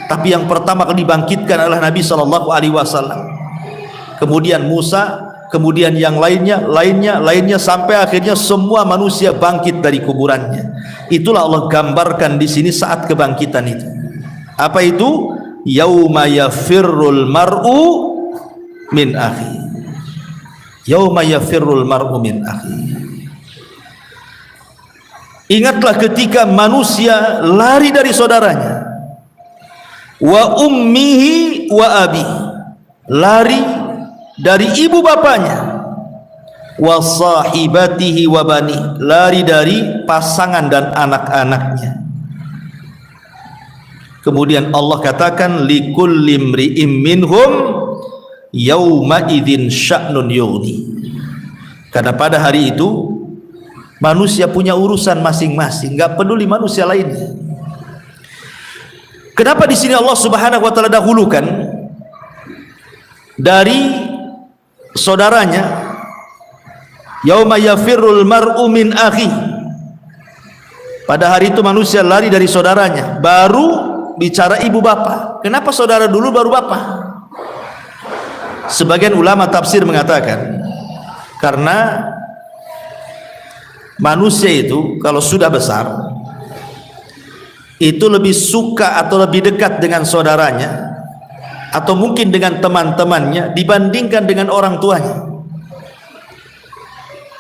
Tapi yang pertama kali dibangkitkan adalah Nabi SAW. Kemudian Musa, kemudian yang lainnya sampai akhirnya semua manusia bangkit dari kuburannya. Itulah Allah gambarkan di sini saat kebangkitan itu. Apa itu? Yauma yafirrul mar'u min akhi. Yauma yafirrul mar'u min akhi. Ingatlah ketika manusia lari dari saudaranya. Wa ummihi wa abi, lari dari ibu bapaknya. Wa sahibatihi wa bani, lari dari pasangan dan anak-anaknya. Kemudian Allah katakan likulli imri'im minhum yauma idzin sya'nun yughni. Karena pada hari itu manusia punya urusan masing-masing, enggak peduli manusia lainnya. Kenapa di sini Allah Subhanahu wa taala dahulukan dari saudaranya? Yauma yafirrul mar'u min akhi. Pada hari itu manusia lari dari saudaranya, baru bicara ibu bapak. Kenapa saudara dulu baru bapak? Sebagian ulama tafsir mengatakan karena manusia itu kalau sudah besar itu lebih suka atau lebih dekat dengan saudaranya atau mungkin dengan teman-temannya dibandingkan dengan orang tuanya.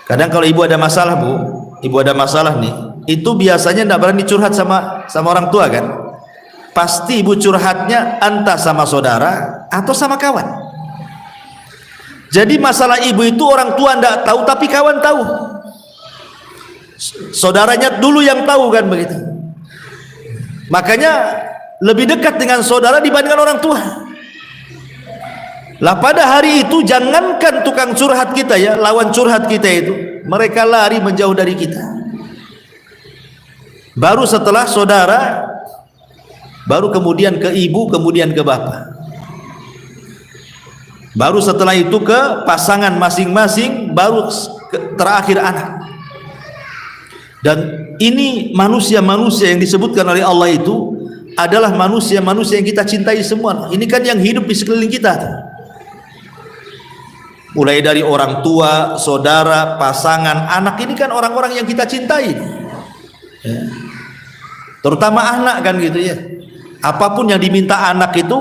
Kadang kalau ibu ada masalah, Bu, ibu ada masalah nih, itu biasanya tidak berani curhat sama orang tua kan? Pasti ibu curhatnya entah sama saudara atau sama kawan. Jadi masalah ibu itu orang tua tidak tahu, tapi kawan tahu. Saudaranya dulu yang tahu kan begitu. Makanya lebih dekat dengan saudara dibandingkan orang tua. Lah pada hari itu jangankan tukang curhat kita ya, lawan curhat kita itu, mereka lari menjauh dari kita. Baru setelah saudara, baru kemudian ke ibu, kemudian ke bapak. Baru setelah itu ke pasangan masing-masing, baru terakhir anak. Dan ini manusia-manusia yang disebutkan oleh Allah itu adalah manusia-manusia yang kita cintai semua. Ini kan yang hidup di sekeliling kita tuh. Mulai dari orang tua, saudara, pasangan, anak, ini kan orang-orang yang kita cintai ya. Terutama anak kan gitu ya. Apapun yang diminta anak itu,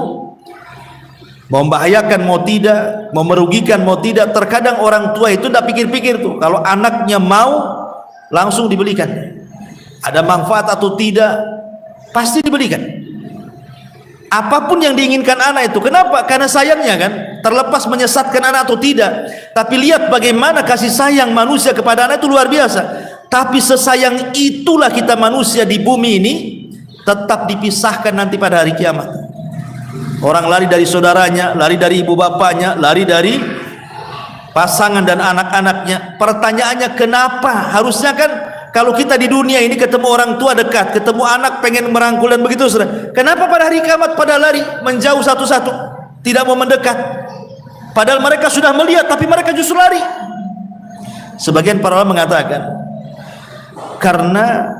mau membahayakan mau tidak, mau merugikan mau tidak, terkadang orang tua itu tidak pikir-pikir tuh. Kalau anaknya mau, langsung dibelikan. Ada manfaat atau tidak, pasti dibelikan. Apapun yang diinginkan anak itu. Kenapa? Karena sayangnya kan, terlepas menyesatkan anak atau tidak, tapi lihat bagaimana kasih sayang manusia kepada anak itu luar biasa. Tapi sesayang itulah kita manusia di bumi ini, tetap dipisahkan nanti pada hari kiamat. Orang lari dari saudaranya, lari dari ibu bapaknya, lari dari pasangan dan anak-anaknya. Pertanyaannya kenapa? Harusnya kan kalau kita di dunia ini ketemu orang tua dekat, ketemu anak pengen merangkul dan begitu, saudara. Kenapa pada hari kiamat pada lari menjauh satu-satu, tidak mau mendekat? Padahal mereka sudah melihat, tapi mereka justru lari. Sebagian para ulama mengatakan karena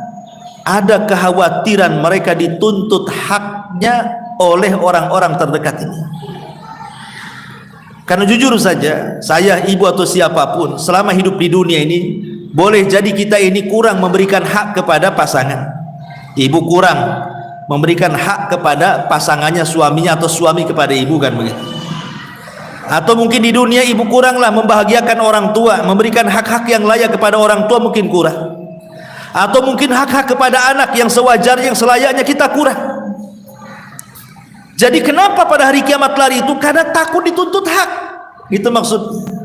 ada kekhawatiran mereka dituntut haknya oleh orang-orang terdekat ini. Karena jujur saja, saya, ibu atau siapapun selama hidup di dunia ini boleh jadi kita ini kurang memberikan hak kepada pasangan. Ibu kurang memberikan hak kepada pasangannya, suaminya, atau suami kepada ibu, kan begitu. Atau mungkin di dunia ibu kuranglah membahagiakan orang tua, memberikan hak-hak yang layak kepada orang tua, mungkin kurang. Atau mungkin hak-hak kepada anak yang sewajarnya, yang selayaknya, kita kurang. Jadi kenapa pada hari kiamat lari itu? Karena takut dituntut hak. Itu maksudnya.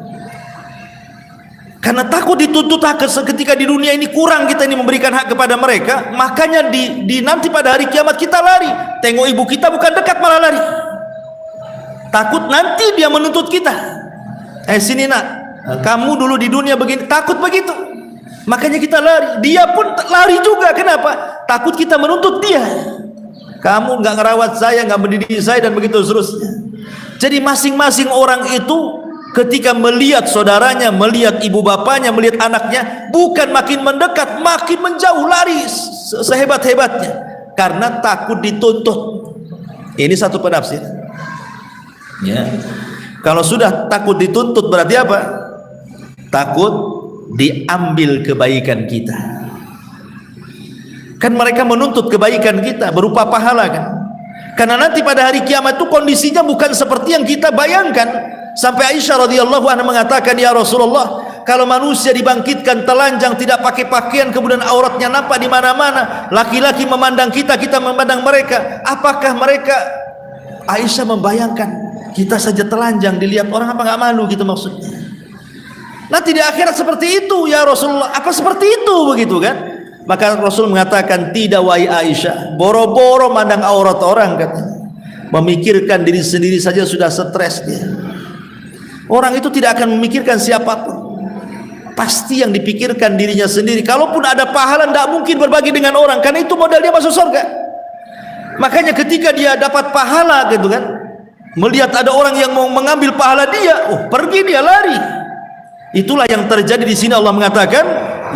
Karena takut dituntut hak ketika di dunia ini kurang kita ini memberikan hak kepada mereka, makanya di nanti pada hari kiamat kita lari. Tengok ibu kita bukan dekat, malah lari. Takut nanti dia menuntut kita. Sini nak, kamu dulu di dunia begini, takut begitu. Makanya kita lari. Dia pun lari juga. Kenapa? Takut kita menuntut dia. Kamu nggak ngerawat saya, nggak mendidik saya, dan begitu seterusnya. Jadi masing-masing orang itu ketika melihat saudaranya, melihat ibu bapaknya, melihat anaknya, bukan makin mendekat, makin menjauh, lari sehebat-hebatnya karena takut dituntut. Ini satu penafsir. Ya. Kalau sudah takut dituntut berarti apa? Takut diambil kebaikan kita. Kan mereka menuntut kebaikan kita berupa pahala, kan? Karena nanti pada hari kiamat itu kondisinya bukan seperti yang kita bayangkan. Sampai Aisyah radhiyallahu anha mengatakan, ya Rasulullah, kalau manusia dibangkitkan telanjang, tidak pakai pakaian, kemudian auratnya nampak di mana-mana, laki-laki memandang kita, kita memandang mereka, apakah mereka? Aisyah membayangkan, kita saja telanjang dilihat orang, apa nggak malu gitu maksudnya. Nanti di akhirat seperti itu ya Rasulullah, apa seperti itu begitu kan? Maka Rasul mengatakan, tidak wahai Aisyah, boro-boro mandang aurat orang, katanya. Memikirkan diri sendiri saja sudah stres dia. Orang itu tidak akan memikirkan siapapun, pasti yang dipikirkan dirinya sendiri. Kalaupun ada pahala, tidak mungkin berbagi dengan orang, karena itu modal dia masuk surga. Makanya ketika dia dapat pahala gitu kan, melihat ada orang yang mau mengambil pahala dia, pergi dia lari. Itulah yang terjadi di sini. Allah mengatakan,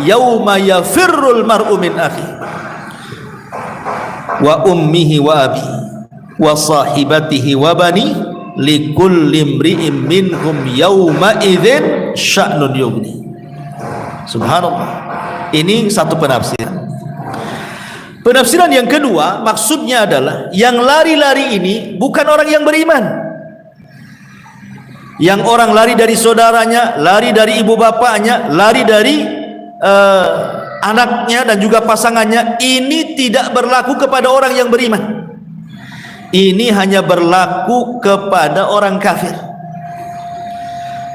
yauma yafirrul mar'u min akhi wa ummihi wa abi wa sahibatihi wa bani likulli imri'in minhum yauma idzin sya'nun yughni. Subhanallah. Ini satu penafsiran. Penafsiran yang kedua, maksudnya adalah yang lari-lari ini bukan orang yang beriman. Yang orang lari dari saudaranya, lari dari ibu bapaknya, lari dari anaknya dan juga pasangannya, ini tidak berlaku kepada orang yang beriman. Ini hanya berlaku kepada orang kafir.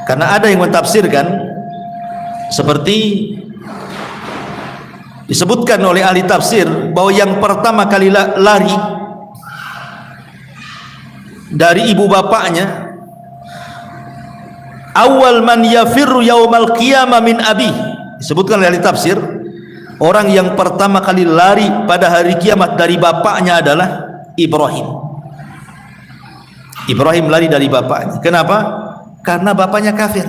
Karena ada yang mentafsirkan seperti disebutkan oleh ahli tafsir, bahwa yang pertama kali lari dari ibu bapaknya, awal man yafirru yaumal qiyamah min abi, disebutkan oleh ahli tafsir, orang yang pertama kali lari pada hari kiamat dari bapaknya adalah Ibrahim. Ibrahim lari dari bapaknya. Kenapa? Karena bapaknya kafir.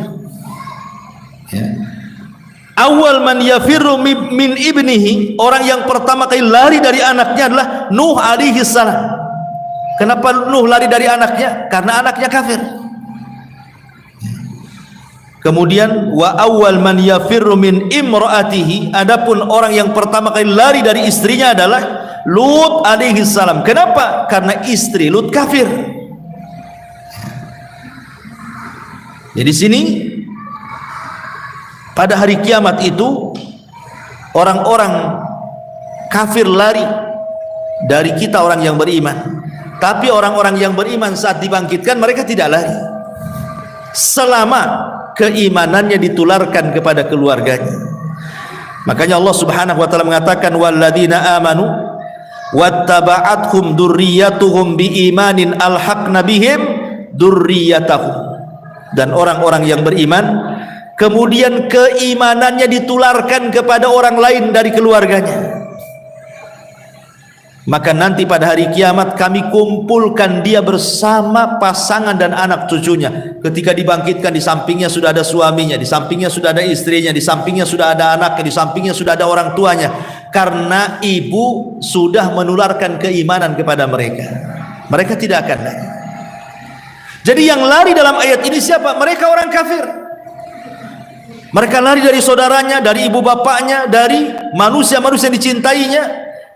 Ya. Awal man yafirru min ibnihi, orang yang pertama kali lari dari anaknya adalah Nuh alaihi salam. Kenapa Nuh lari dari anaknya? Karena anaknya kafir. Kemudian wa awal man yafirru min imraatihi, adapun orang yang pertama kali lari dari istrinya adalah Lut alaihi salam. Kenapa? Karena istri Lut kafir. Jadi sini pada hari kiamat itu orang-orang kafir lari dari kita orang yang beriman. Tapi orang-orang yang beriman saat dibangkitkan mereka tidak lari, selama keimanannya ditularkan kepada keluarganya. Makanya Allah Subhanahu wa taala mengatakan, walladzina amanu wattaba'athum dzurriyyatuhum biimanin alhaqna bihim dzurriyyatahum. Dan orang-orang yang beriman kemudian keimanannya ditularkan kepada orang lain dari keluarganya, maka nanti pada hari kiamat kami kumpulkan dia bersama pasangan dan anak cucunya. Ketika dibangkitkan, di sampingnya sudah ada suaminya, di sampingnya sudah ada istrinya, di sampingnya sudah ada anaknya, di sampingnya sudah ada orang tuanya, karena ibu sudah menularkan keimanan kepada mereka. Mereka tidak akan lari. Jadi yang lari dalam ayat ini siapa? Mereka orang kafir. Mereka lari dari saudaranya, dari ibu bapaknya, dari manusia-manusia yang dicintainya.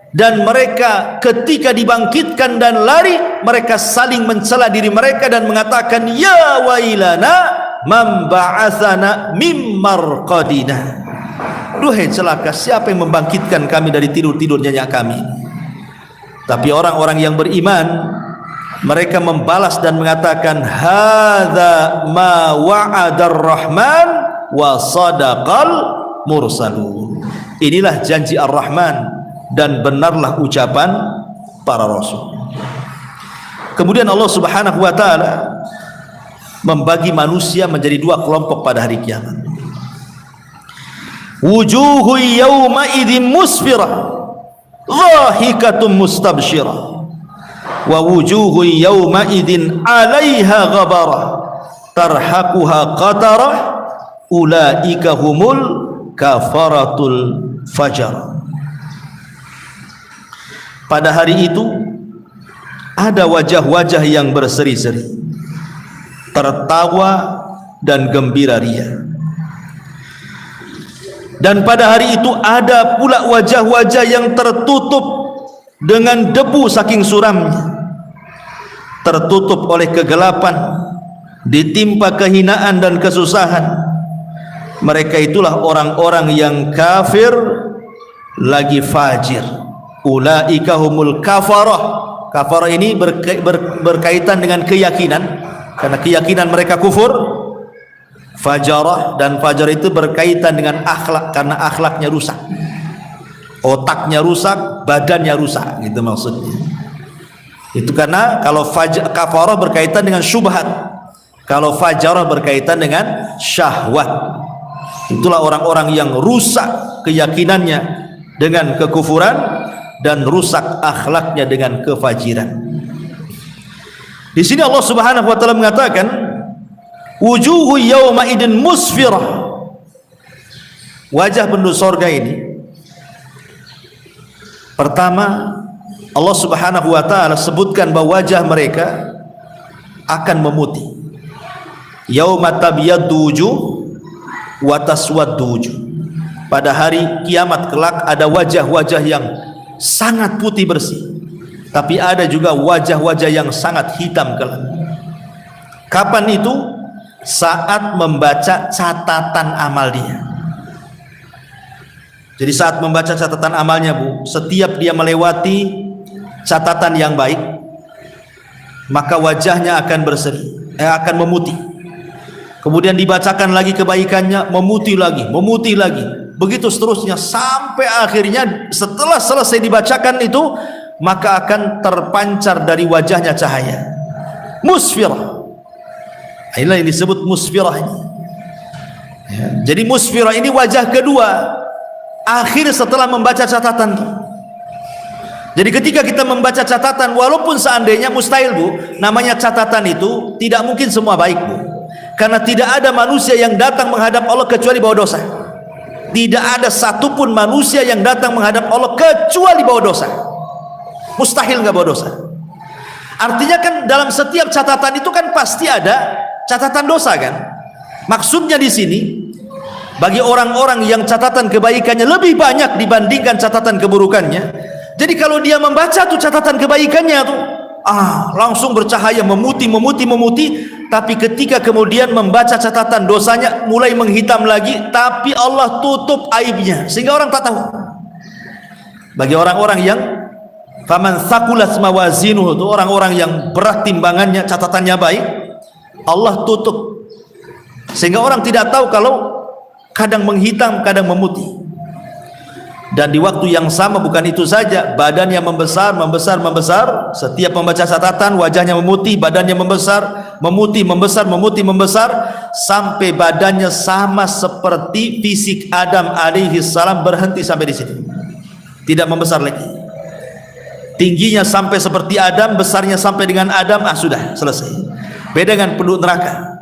Dan mereka ketika dibangkitkan dan lari, mereka saling mencela diri mereka dan mengatakan, ya wailana man ba'atsana mim marqadina. Duhai celaka, siapa yang membangkitkan kami dari tidur-tidurnya kami. Tapi orang-orang yang beriman, mereka membalas dan mengatakan, hadza ma wa'adar rahman wa sadaqal mursalun. Inilah janji Ar-Rahman dan benarlah ucapan para rasul. Kemudian Allah Subhanahu wa taala membagi manusia menjadi dua kelompok pada hari kiamat. Wujuhu yawma idzin musfirah dhahikatum mustabsyirah wa wujuhu yawma idzin 'alaiha ghabarah tarhaquha qatarah ulaika humul kafaratul fajar. Pada hari itu ada wajah-wajah yang berseri-seri, tertawa dan gembira ria. Dan pada hari itu ada pula wajah-wajah yang tertutup dengan debu saking suramnya, tertutup oleh kegelapan, ditimpa kehinaan dan kesusahan. Mereka itulah orang-orang yang kafir lagi fajir. Ulaika humul kafarah. Kafarah ini berkaitan dengan keyakinan, karena keyakinan mereka kufur. Fajarah, dan fajar itu berkaitan dengan akhlak, karena akhlaknya rusak, otaknya rusak, badannya rusak, gitu maksudnya. Itu karena kalau kafarah berkaitan dengan syubhat, kalau fajarah berkaitan dengan syahwat. Itulah orang-orang yang rusak keyakinannya dengan kekufuran dan rusak akhlaknya dengan kefajiran. Di sini Allah Subhanahu wa taala mengatakan, wujuhu yawma idin musfirah. Wajah penduduk surga ini, pertama Allah Subhanahu wa taala sebutkan bahwa wajah mereka akan memutih. Yauma tabyaddu wujuh wa taswaddu wujuh. Pada hari kiamat kelak ada wajah-wajah yang sangat putih bersih, tapi ada juga wajah-wajah yang sangat hitam kelak. Kapan itu? Saat membaca catatan amal dia. Jadi saat membaca catatan amalnya, Bu, setiap dia melewati catatan yang baik, maka wajahnya akan berseri, akan memutih. Kemudian dibacakan lagi kebaikannya, memutih lagi, memutih lagi. Begitu seterusnya sampai akhirnya setelah selesai dibacakan itu, maka akan terpancar dari wajahnya cahaya. Musfirah. Inilah yang disebut musfirah ini. Ya, jadi musfirah ini wajah kedua akhir setelah membaca catatan. Jadi ketika kita membaca catatan, walaupun seandainya mustahil, Bu, namanya catatan itu tidak mungkin semua baik, Bu, karena tidak ada manusia yang datang menghadap Allah kecuali bawa dosa. Tidak ada satupun manusia yang datang menghadap Allah kecuali bawa dosa. Mustahil nggak bawa dosa. Artinya kan dalam setiap catatan itu kan pasti ada catatan dosa, kan? Maksudnya di sini, bagi orang-orang yang catatan kebaikannya lebih banyak dibandingkan catatan keburukannya, jadi kalau dia membaca tuh catatan kebaikannya tuh, langsung bercahaya, memutih, tapi ketika kemudian membaca catatan dosanya mulai menghitam lagi, tapi Allah tutup aibnya sehingga orang tak tahu. Bagi orang-orang yang faman thaqulat mawazinuhu, itu orang-orang yang berat timbangannya, catatannya baik, Allah tutup sehingga orang tidak tahu kalau kadang menghitam, kadang memutih. Dan di waktu yang sama bukan itu saja, badannya membesar. Setiap membaca catatan wajahnya memutih, badannya membesar, membesar sampai badannya sama seperti fisik Adam alaihi salam, berhenti sampai di sini, tidak membesar lagi. Tingginya sampai seperti Adam, besarnya sampai dengan Adam, sudah selesai. Beda dengan penduduk neraka,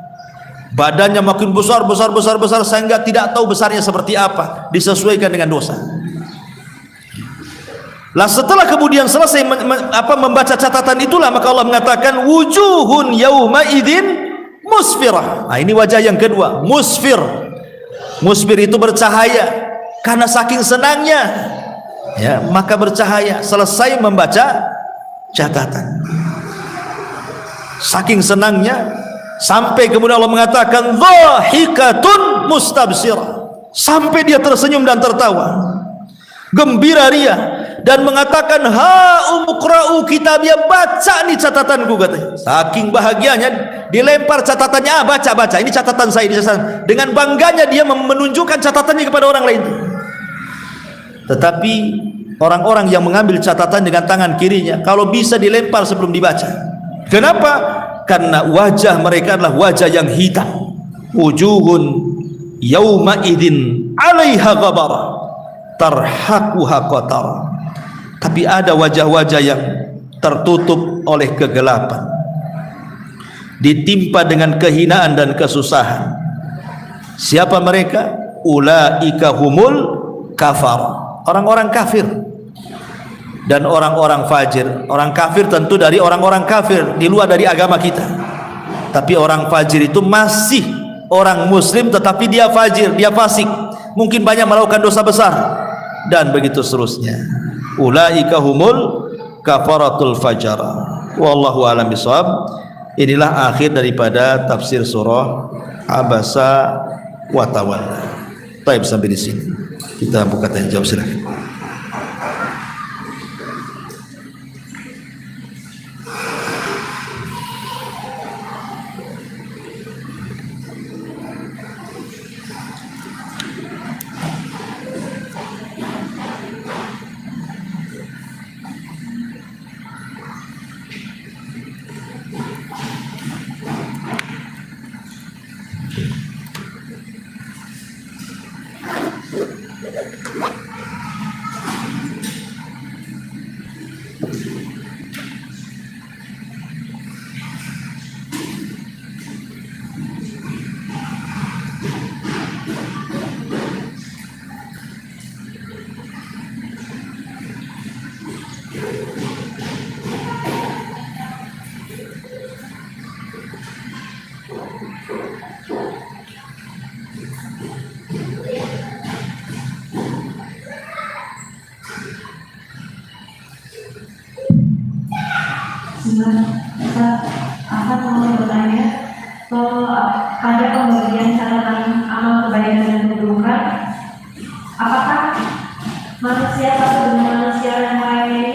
badannya makin besar sehingga tidak tahu besarnya seperti apa, disesuaikan dengan dosa. Lah setelah kemudian selesai membaca catatan itulah, maka Allah mengatakan wujuhun yauma idzin musfirah. Ini wajah yang kedua, musfir. Musbir itu bercahaya karena saking senangnya, ya, maka bercahaya. Selesai membaca catatan, saking senangnya, sampai kemudian Allah mengatakan dhahikatun mustabsirah, sampai dia tersenyum dan tertawa, gembira ria, dan mengatakan ha'umqra'u kitabia, baca nih catatanku, katanya. Saking bahagianya dilempar catatannya, baca, ini catatan saya, ini catatan. Dengan bangganya dia menunjukkan catatannya kepada orang lain. Tetapi orang-orang yang mengambil catatan dengan tangan kirinya, kalau bisa dilempar sebelum dibaca. Kenapa? Karena wajah mereka adalah wajah yang hitam. Wujuhun yauma idzin 'alaiha ghabara tarhaquha qatar. Tapi ada wajah-wajah yang tertutup oleh kegelapan, ditimpa dengan kehinaan dan kesusahan. Siapa mereka? Ulaika humul kafar, orang-orang kafir dan orang-orang fajir. Orang kafir tentu dari orang-orang kafir di luar dari agama kita. Tapi orang fajir itu masih orang muslim tetapi dia fajir, dia fasik, mungkin banyak melakukan dosa besar, dan begitu seterusnya. Ulaika humul kafaratul fajar. Wallahu a'lam bishawab. Inilah akhir daripada tafsir surah Abasa wa Tawalla. Baik, sampai di sini kita buka tanya jawab, silakan. Ahmad mau bertanya, kalau ada pembagian catatan amal kebaikan dan keburukan, apakah manusia satu dengan manusia yang lain ini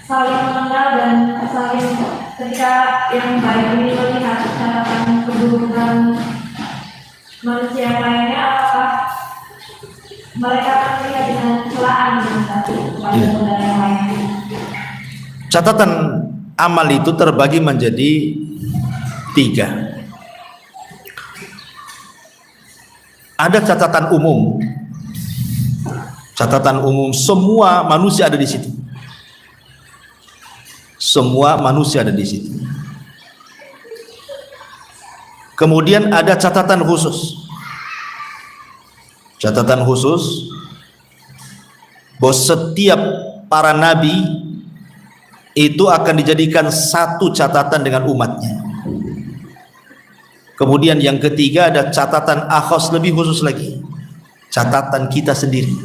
saling mengenal dan saling, ketika yang baik ini melihat catatan keburukan manusia yang lainnya, apakah mereka melihat dengan celaan dengan satu kepada saudara yang lainnya? Catatan amal itu terbagi menjadi 3. Ada catatan umum. Catatan umum, semua manusia ada di situ. Semua manusia ada di situ. Kemudian ada catatan khusus. Catatan khusus bahwa setiap para nabi itu akan dijadikan satu catatan dengan umatnya. Kemudian yang ketiga ada catatan akhos, lebih khusus lagi, catatan kita sendiri,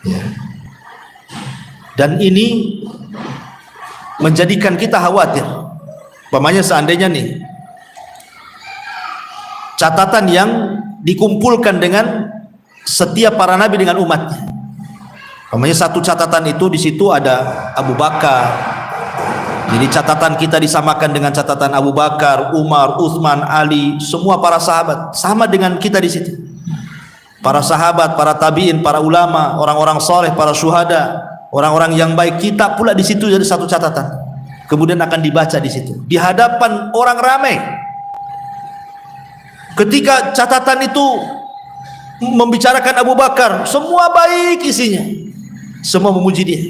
ya. Dan ini menjadikan kita khawatir. Umpamanya seandainya nih catatan yang dikumpulkan dengan setiap para nabi dengan umatnya. Umpamanya satu catatan itu, di situ ada Abu Bakar. Jadi catatan kita disamakan dengan catatan Abu Bakar, Umar, Utsman, Ali, semua para sahabat sama dengan kita di situ. Para sahabat, para tabiin, para ulama, orang-orang soleh, para syuhada, orang-orang yang baik, kita pula di situ jadi satu catatan. Kemudian akan dibaca di situ di hadapan orang ramai. Ketika catatan itu membicarakan Abu Bakar, semua baik isinya, semua memuji dia.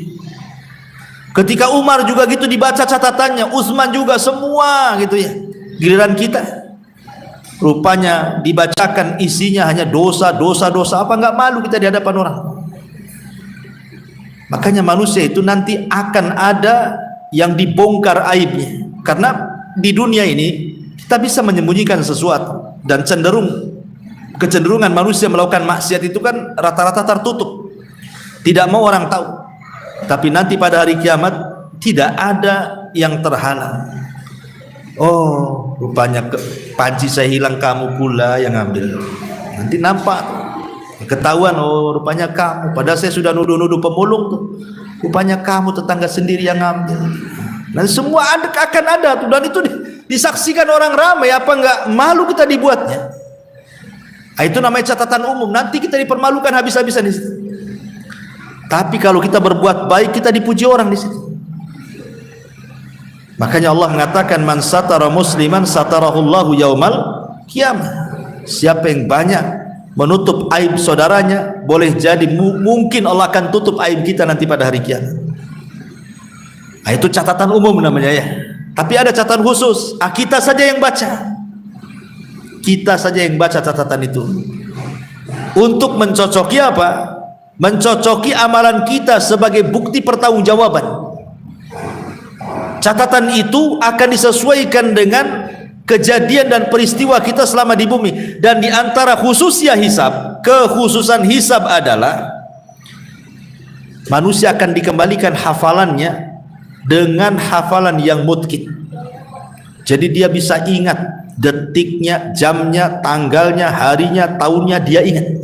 Ketika Umar juga gitu dibaca catatannya, Utsman juga, semua gitu ya. Giliran kita, rupanya dibacakan isinya hanya dosa. Apa nggak malu kita di hadapan orang? Makanya manusia itu nanti akan ada yang dibongkar aibnya. Karena di dunia ini kita bisa menyembunyikan sesuatu, dan kecenderungan manusia melakukan maksiat itu kan rata-rata tertutup, tidak mau orang tahu. Tapi nanti pada hari kiamat tidak ada yang terhalang. Oh, rupanya panci saya hilang, kamu pula yang ambil. Nanti nampak, ketahuan, oh rupanya kamu. Padahal saya sudah nuduh-nuduh pemulung tuh. Rupanya kamu, tetangga sendiri yang ambil. Dan semua akan ada tuh, dan itu disaksikan orang ramai. Apa enggak malu kita dibuatnya? Itu namanya catatan umum. Nanti kita dipermalukan habis-habisan di situ. Tapi kalau kita berbuat baik, kita dipuji orang di situ. Makanya Allah mengatakan, man satara musliman satarahullahu yaumal qiyamah. Siapa yang banyak menutup aib saudaranya, boleh jadi mungkin Allah akan tutup aib kita nanti pada hari kiamat. Itu catatan umum namanya ya. Tapi ada catatan khusus. Kita saja yang baca. Kita saja yang baca catatan itu. Untuk mencocoki apa? Mencocoki amalan kita sebagai bukti pertanggungjawaban. Catatan itu akan disesuaikan dengan kejadian dan peristiwa kita selama di bumi. Dan di antara khususnya hisab, kekhususan hisab adalah manusia akan dikembalikan hafalannya dengan hafalan yang mutqin. Jadi dia bisa ingat detiknya, jamnya, tanggalnya, harinya, tahunnya, dia ingat.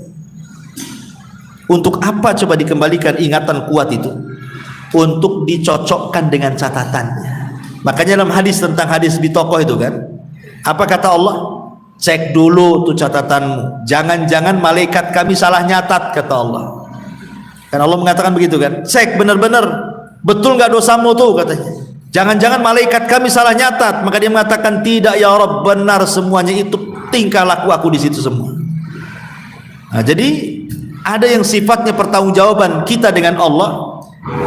Untuk apa coba dikembalikan ingatan kuat itu? Untuk dicocokkan dengan catatannya. Makanya dalam hadis, tentang hadis di toko itu kan, apa kata Allah? Cek dulu tuh catatanmu, jangan-jangan malaikat kami salah nyatat, kata Allah. Kan Allah mengatakan begitu kan, cek benar-benar betul nggak dosamu tuh, katanya. Jangan-jangan malaikat kami salah nyatat. Maka dia mengatakan, tidak ya Rabb, benar semuanya itu, tingkah laku aku di situ semua. Nah, jadi ada yang sifatnya pertanggungjawaban kita dengan Allah,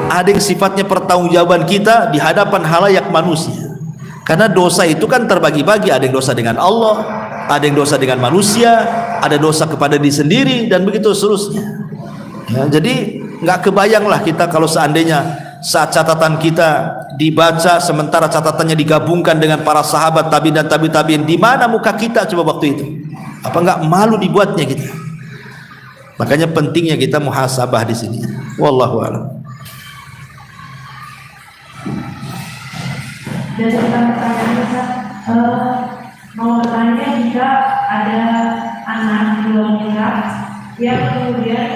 ada yang sifatnya pertanggungjawaban kita di hadapan halayak manusia. Karena dosa itu kan terbagi-bagi, ada yang dosa dengan Allah, ada yang dosa dengan manusia, ada dosa kepada diri sendiri, dan begitu seterusnya. Ya, jadi nggak kebayanglah kita kalau seandainya saat catatan kita dibaca, sementara catatannya digabungkan dengan para sahabat, tabi'in dan tabi'in, di mana muka kita coba waktu itu? Apa enggak malu dibuatnya kita? Makanya pentingnya kita muhasabah di sini. Wallahu a'lam. Dan pertanyaan Ustaz, mau bertanya, jika ada anak di luar nikah yang kemudian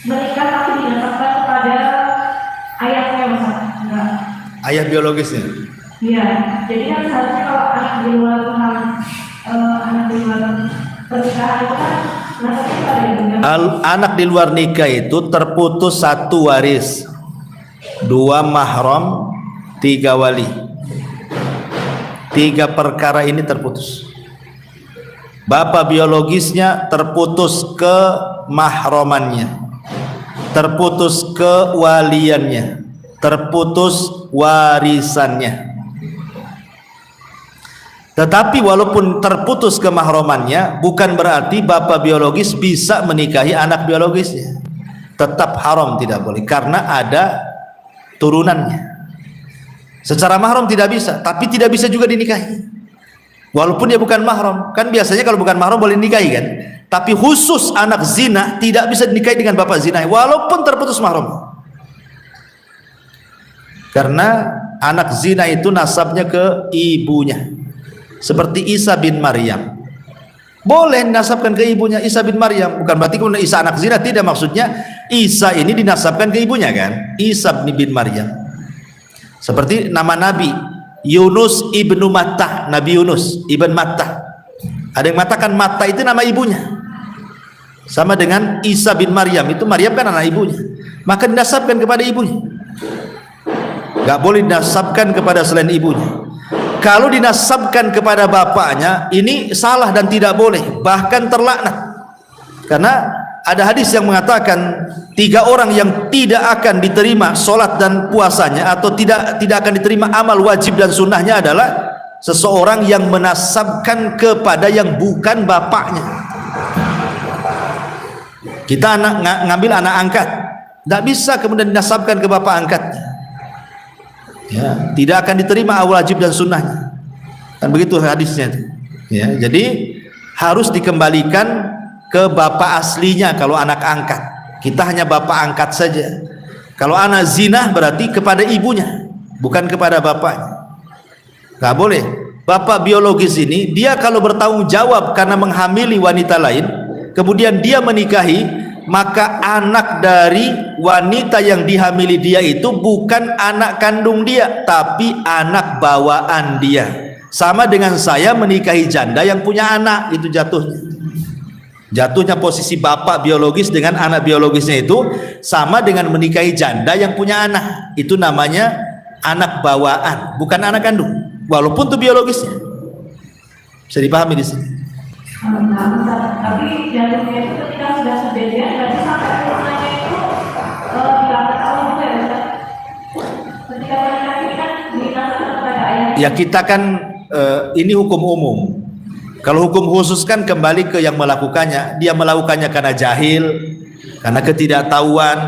menikah tapi didasarkan kepada ayahnya, Ustaz? Enggak. Ayah biologisnya? Iya. Jadi kan seharusnya kalau anak di luar pernikahan itu kan nasabnya pada ibunya. Anak di luar nikah itu terputus 1 waris, 2 mahram, 3 wali. 3 perkara ini terputus. Bapak biologisnya terputus ke mahromannya, terputus kewaliannya, terputus warisannya. Tetapi walaupun terputus kemahromannya, bukan berarti bapak biologis bisa menikahi anak biologisnya. Tetap haram, tidak boleh, karena ada turunannya. Secara mahram tidak bisa, tapi tidak bisa juga dinikahi walaupun dia bukan mahram. Kan biasanya kalau bukan mahram boleh dinikahi kan, tapi khusus anak zina tidak bisa dinikahi dengan bapak zina walaupun terputus mahram. Karena anak zina itu nasabnya ke ibunya. Seperti Isa bin Maryam, boleh dinasabkan ke ibunya, Isa bin Maryam. Bukan berarti kalau Isa anak zina, tidak, maksudnya Isa ini dinasabkan ke ibunya kan, Isa bin Maryam. Seperti nama Nabi Yunus ibnu Matta, Nabi Yunus ibn Matta. Ada yang mengatakan Matta itu nama ibunya. Sama dengan Isa bin Maryam, itu Maryam kan anak ibunya, maka dinasabkan kepada ibunya. Gak boleh dinasabkan kepada selain ibunya. Kalau dinasabkan kepada bapaknya, ini salah dan tidak boleh, bahkan terlaknat. Karena ada hadis yang mengatakan 3 orang yang tidak akan diterima sholat dan puasanya, atau tidak akan diterima amal wajib dan sunnahnya adalah seseorang yang menasabkan kepada yang bukan bapaknya. Kita ngambil anak angkat, tidak bisa kemudian dinasabkan ke bapak angkatnya. Ya, tidak akan diterima amal wajib dan sunnahnya. Kan begitu hadisnya. Ya, jadi harus dikembalikan ke bapak aslinya kalau anak angkat. Kita hanya bapak angkat saja. Kalau anak zina berarti kepada ibunya, bukan kepada bapaknya. Nggak boleh. Bapak biologis ini, dia kalau bertanggung jawab karena menghamili wanita lain, kemudian dia menikahi, maka anak dari wanita yang dihamili dia itu bukan anak kandung dia, tapi anak bawaan dia. Sama dengan saya menikahi janda yang punya anak, itu jatuhnya posisi bapak biologis dengan anak biologisnya itu sama dengan menikahi janda yang punya anak. Itu namanya anak bawaan, bukan anak kandung, walaupun itu biologisnya. Bisa dipahami di sini. Tapi jalurnya itu ketika sudah sebedian, berarti sampai purnanya itu 8 tahun juga ya Ustaz? Ketika menikah ini kan dinasabkan kepada ayah. Ya kita kan ini hukum umum. Kalau hukum khusus kan kembali ke yang melakukannya. Dia melakukannya karena jahil, karena ketidaktahuan,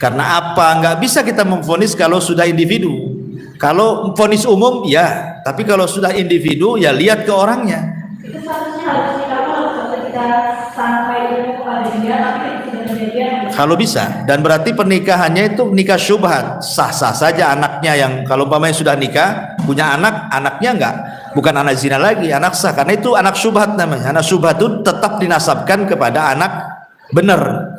karena apa? Nggak bisa kita memvonis kalau sudah individu. Kalau vonis umum ya, tapi kalau sudah individu ya lihat ke orangnya. Itu statusnya harus dikawal ketika sampai ilmu kepada dia, tapi sudah kejadian. Kalau bisa, dan berarti pernikahannya itu nikah syubhat, sah-sah saja anaknya yang kalau umpamanya sudah nikah, punya anak, anaknya enggak, bukan anak zina lagi, anak sah, karena itu anak syubhat namanya. Anak syubhat itu tetap dinasabkan kepada anak benar.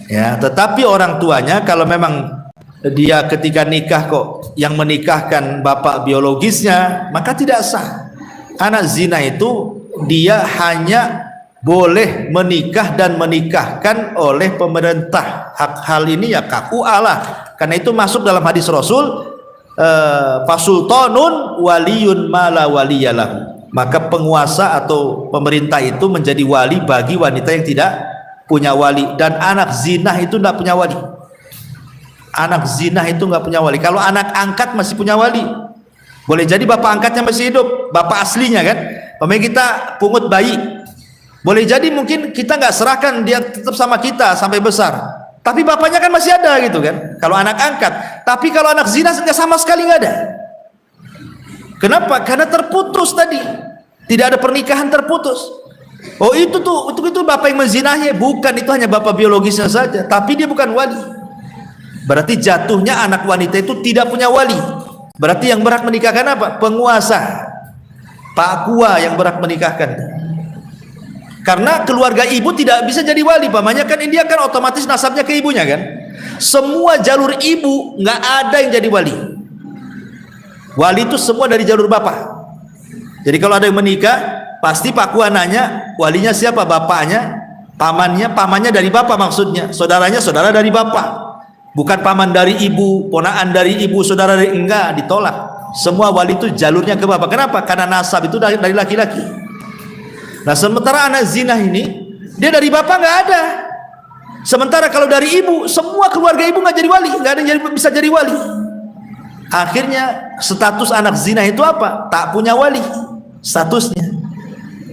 Ya, tetapi orang tuanya kalau memang dia ketika nikah kok yang menikahkan bapak biologisnya, maka tidak sah. Anak zina itu dia hanya boleh menikah dan menikahkan oleh pemerintah. Hal ini ya KUA lah. Karena itu masuk dalam hadis Rasul, fasultanun waliyun mala waliyalah. Maka penguasa atau pemerintah itu menjadi wali bagi wanita yang tidak punya wali. Dan anak zina itu tidak punya wali. Anak zina itu nggak punya wali. Kalau anak angkat masih punya wali. Boleh jadi bapak angkatnya masih hidup, bapak aslinya kan. Pemain kita pungut bayi, boleh jadi mungkin kita nggak serahkan, dia tetap sama kita sampai besar, tapi bapaknya kan masih ada gitu kan. Kalau anak angkat, tapi kalau anak zina sama sekali nggak ada. Kenapa? Karena terputus tadi, tidak ada pernikahan, terputus. Oh itu bapak yang menzinahnya, bukan, itu hanya bapak biologisnya saja, tapi dia bukan wali. Berarti jatuhnya anak wanita itu tidak punya wali. Berarti yang berhak menikahkan apa? Penguasa, Pak Kua yang berhak menikahkan. Karena keluarga ibu tidak bisa jadi wali, pamannya kan dia kan otomatis nasabnya ke ibunya kan. Semua jalur ibu nggak ada yang jadi wali. Wali itu semua dari jalur bapak. Jadi kalau ada yang menikah, pasti Pak Kua nanya walinya siapa, bapaknya, pamannya dari bapak maksudnya, saudaranya saudara dari bapak. Bukan paman dari ibu, ponaan dari ibu, saudara dari, enggak, ditolak. Semua wali itu jalurnya ke bapak. Kenapa? Karena nasab itu dari laki-laki. Nah sementara anak zina ini dia dari bapak nggak ada. Sementara kalau dari ibu, semua keluarga ibu nggak jadi wali, nggak ada yang bisa jadi wali. Akhirnya status anak zina itu apa? Tak punya wali statusnya.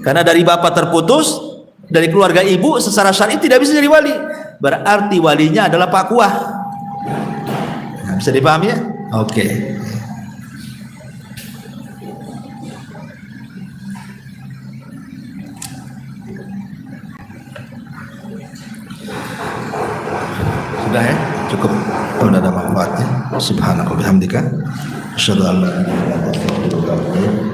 Karena dari bapak terputus, dari keluarga ibu secara syar'i tidak bisa jadi wali. Berarti walinya adalah Pak Kuah. Bisa dipahami ya? Oke. Sudah ya? Cukup. Sudah ada manfaatnya. Subhanallah bihamdika. Asyhadu an la ilaha illa anta astaghfiruka wa atubu ilaik.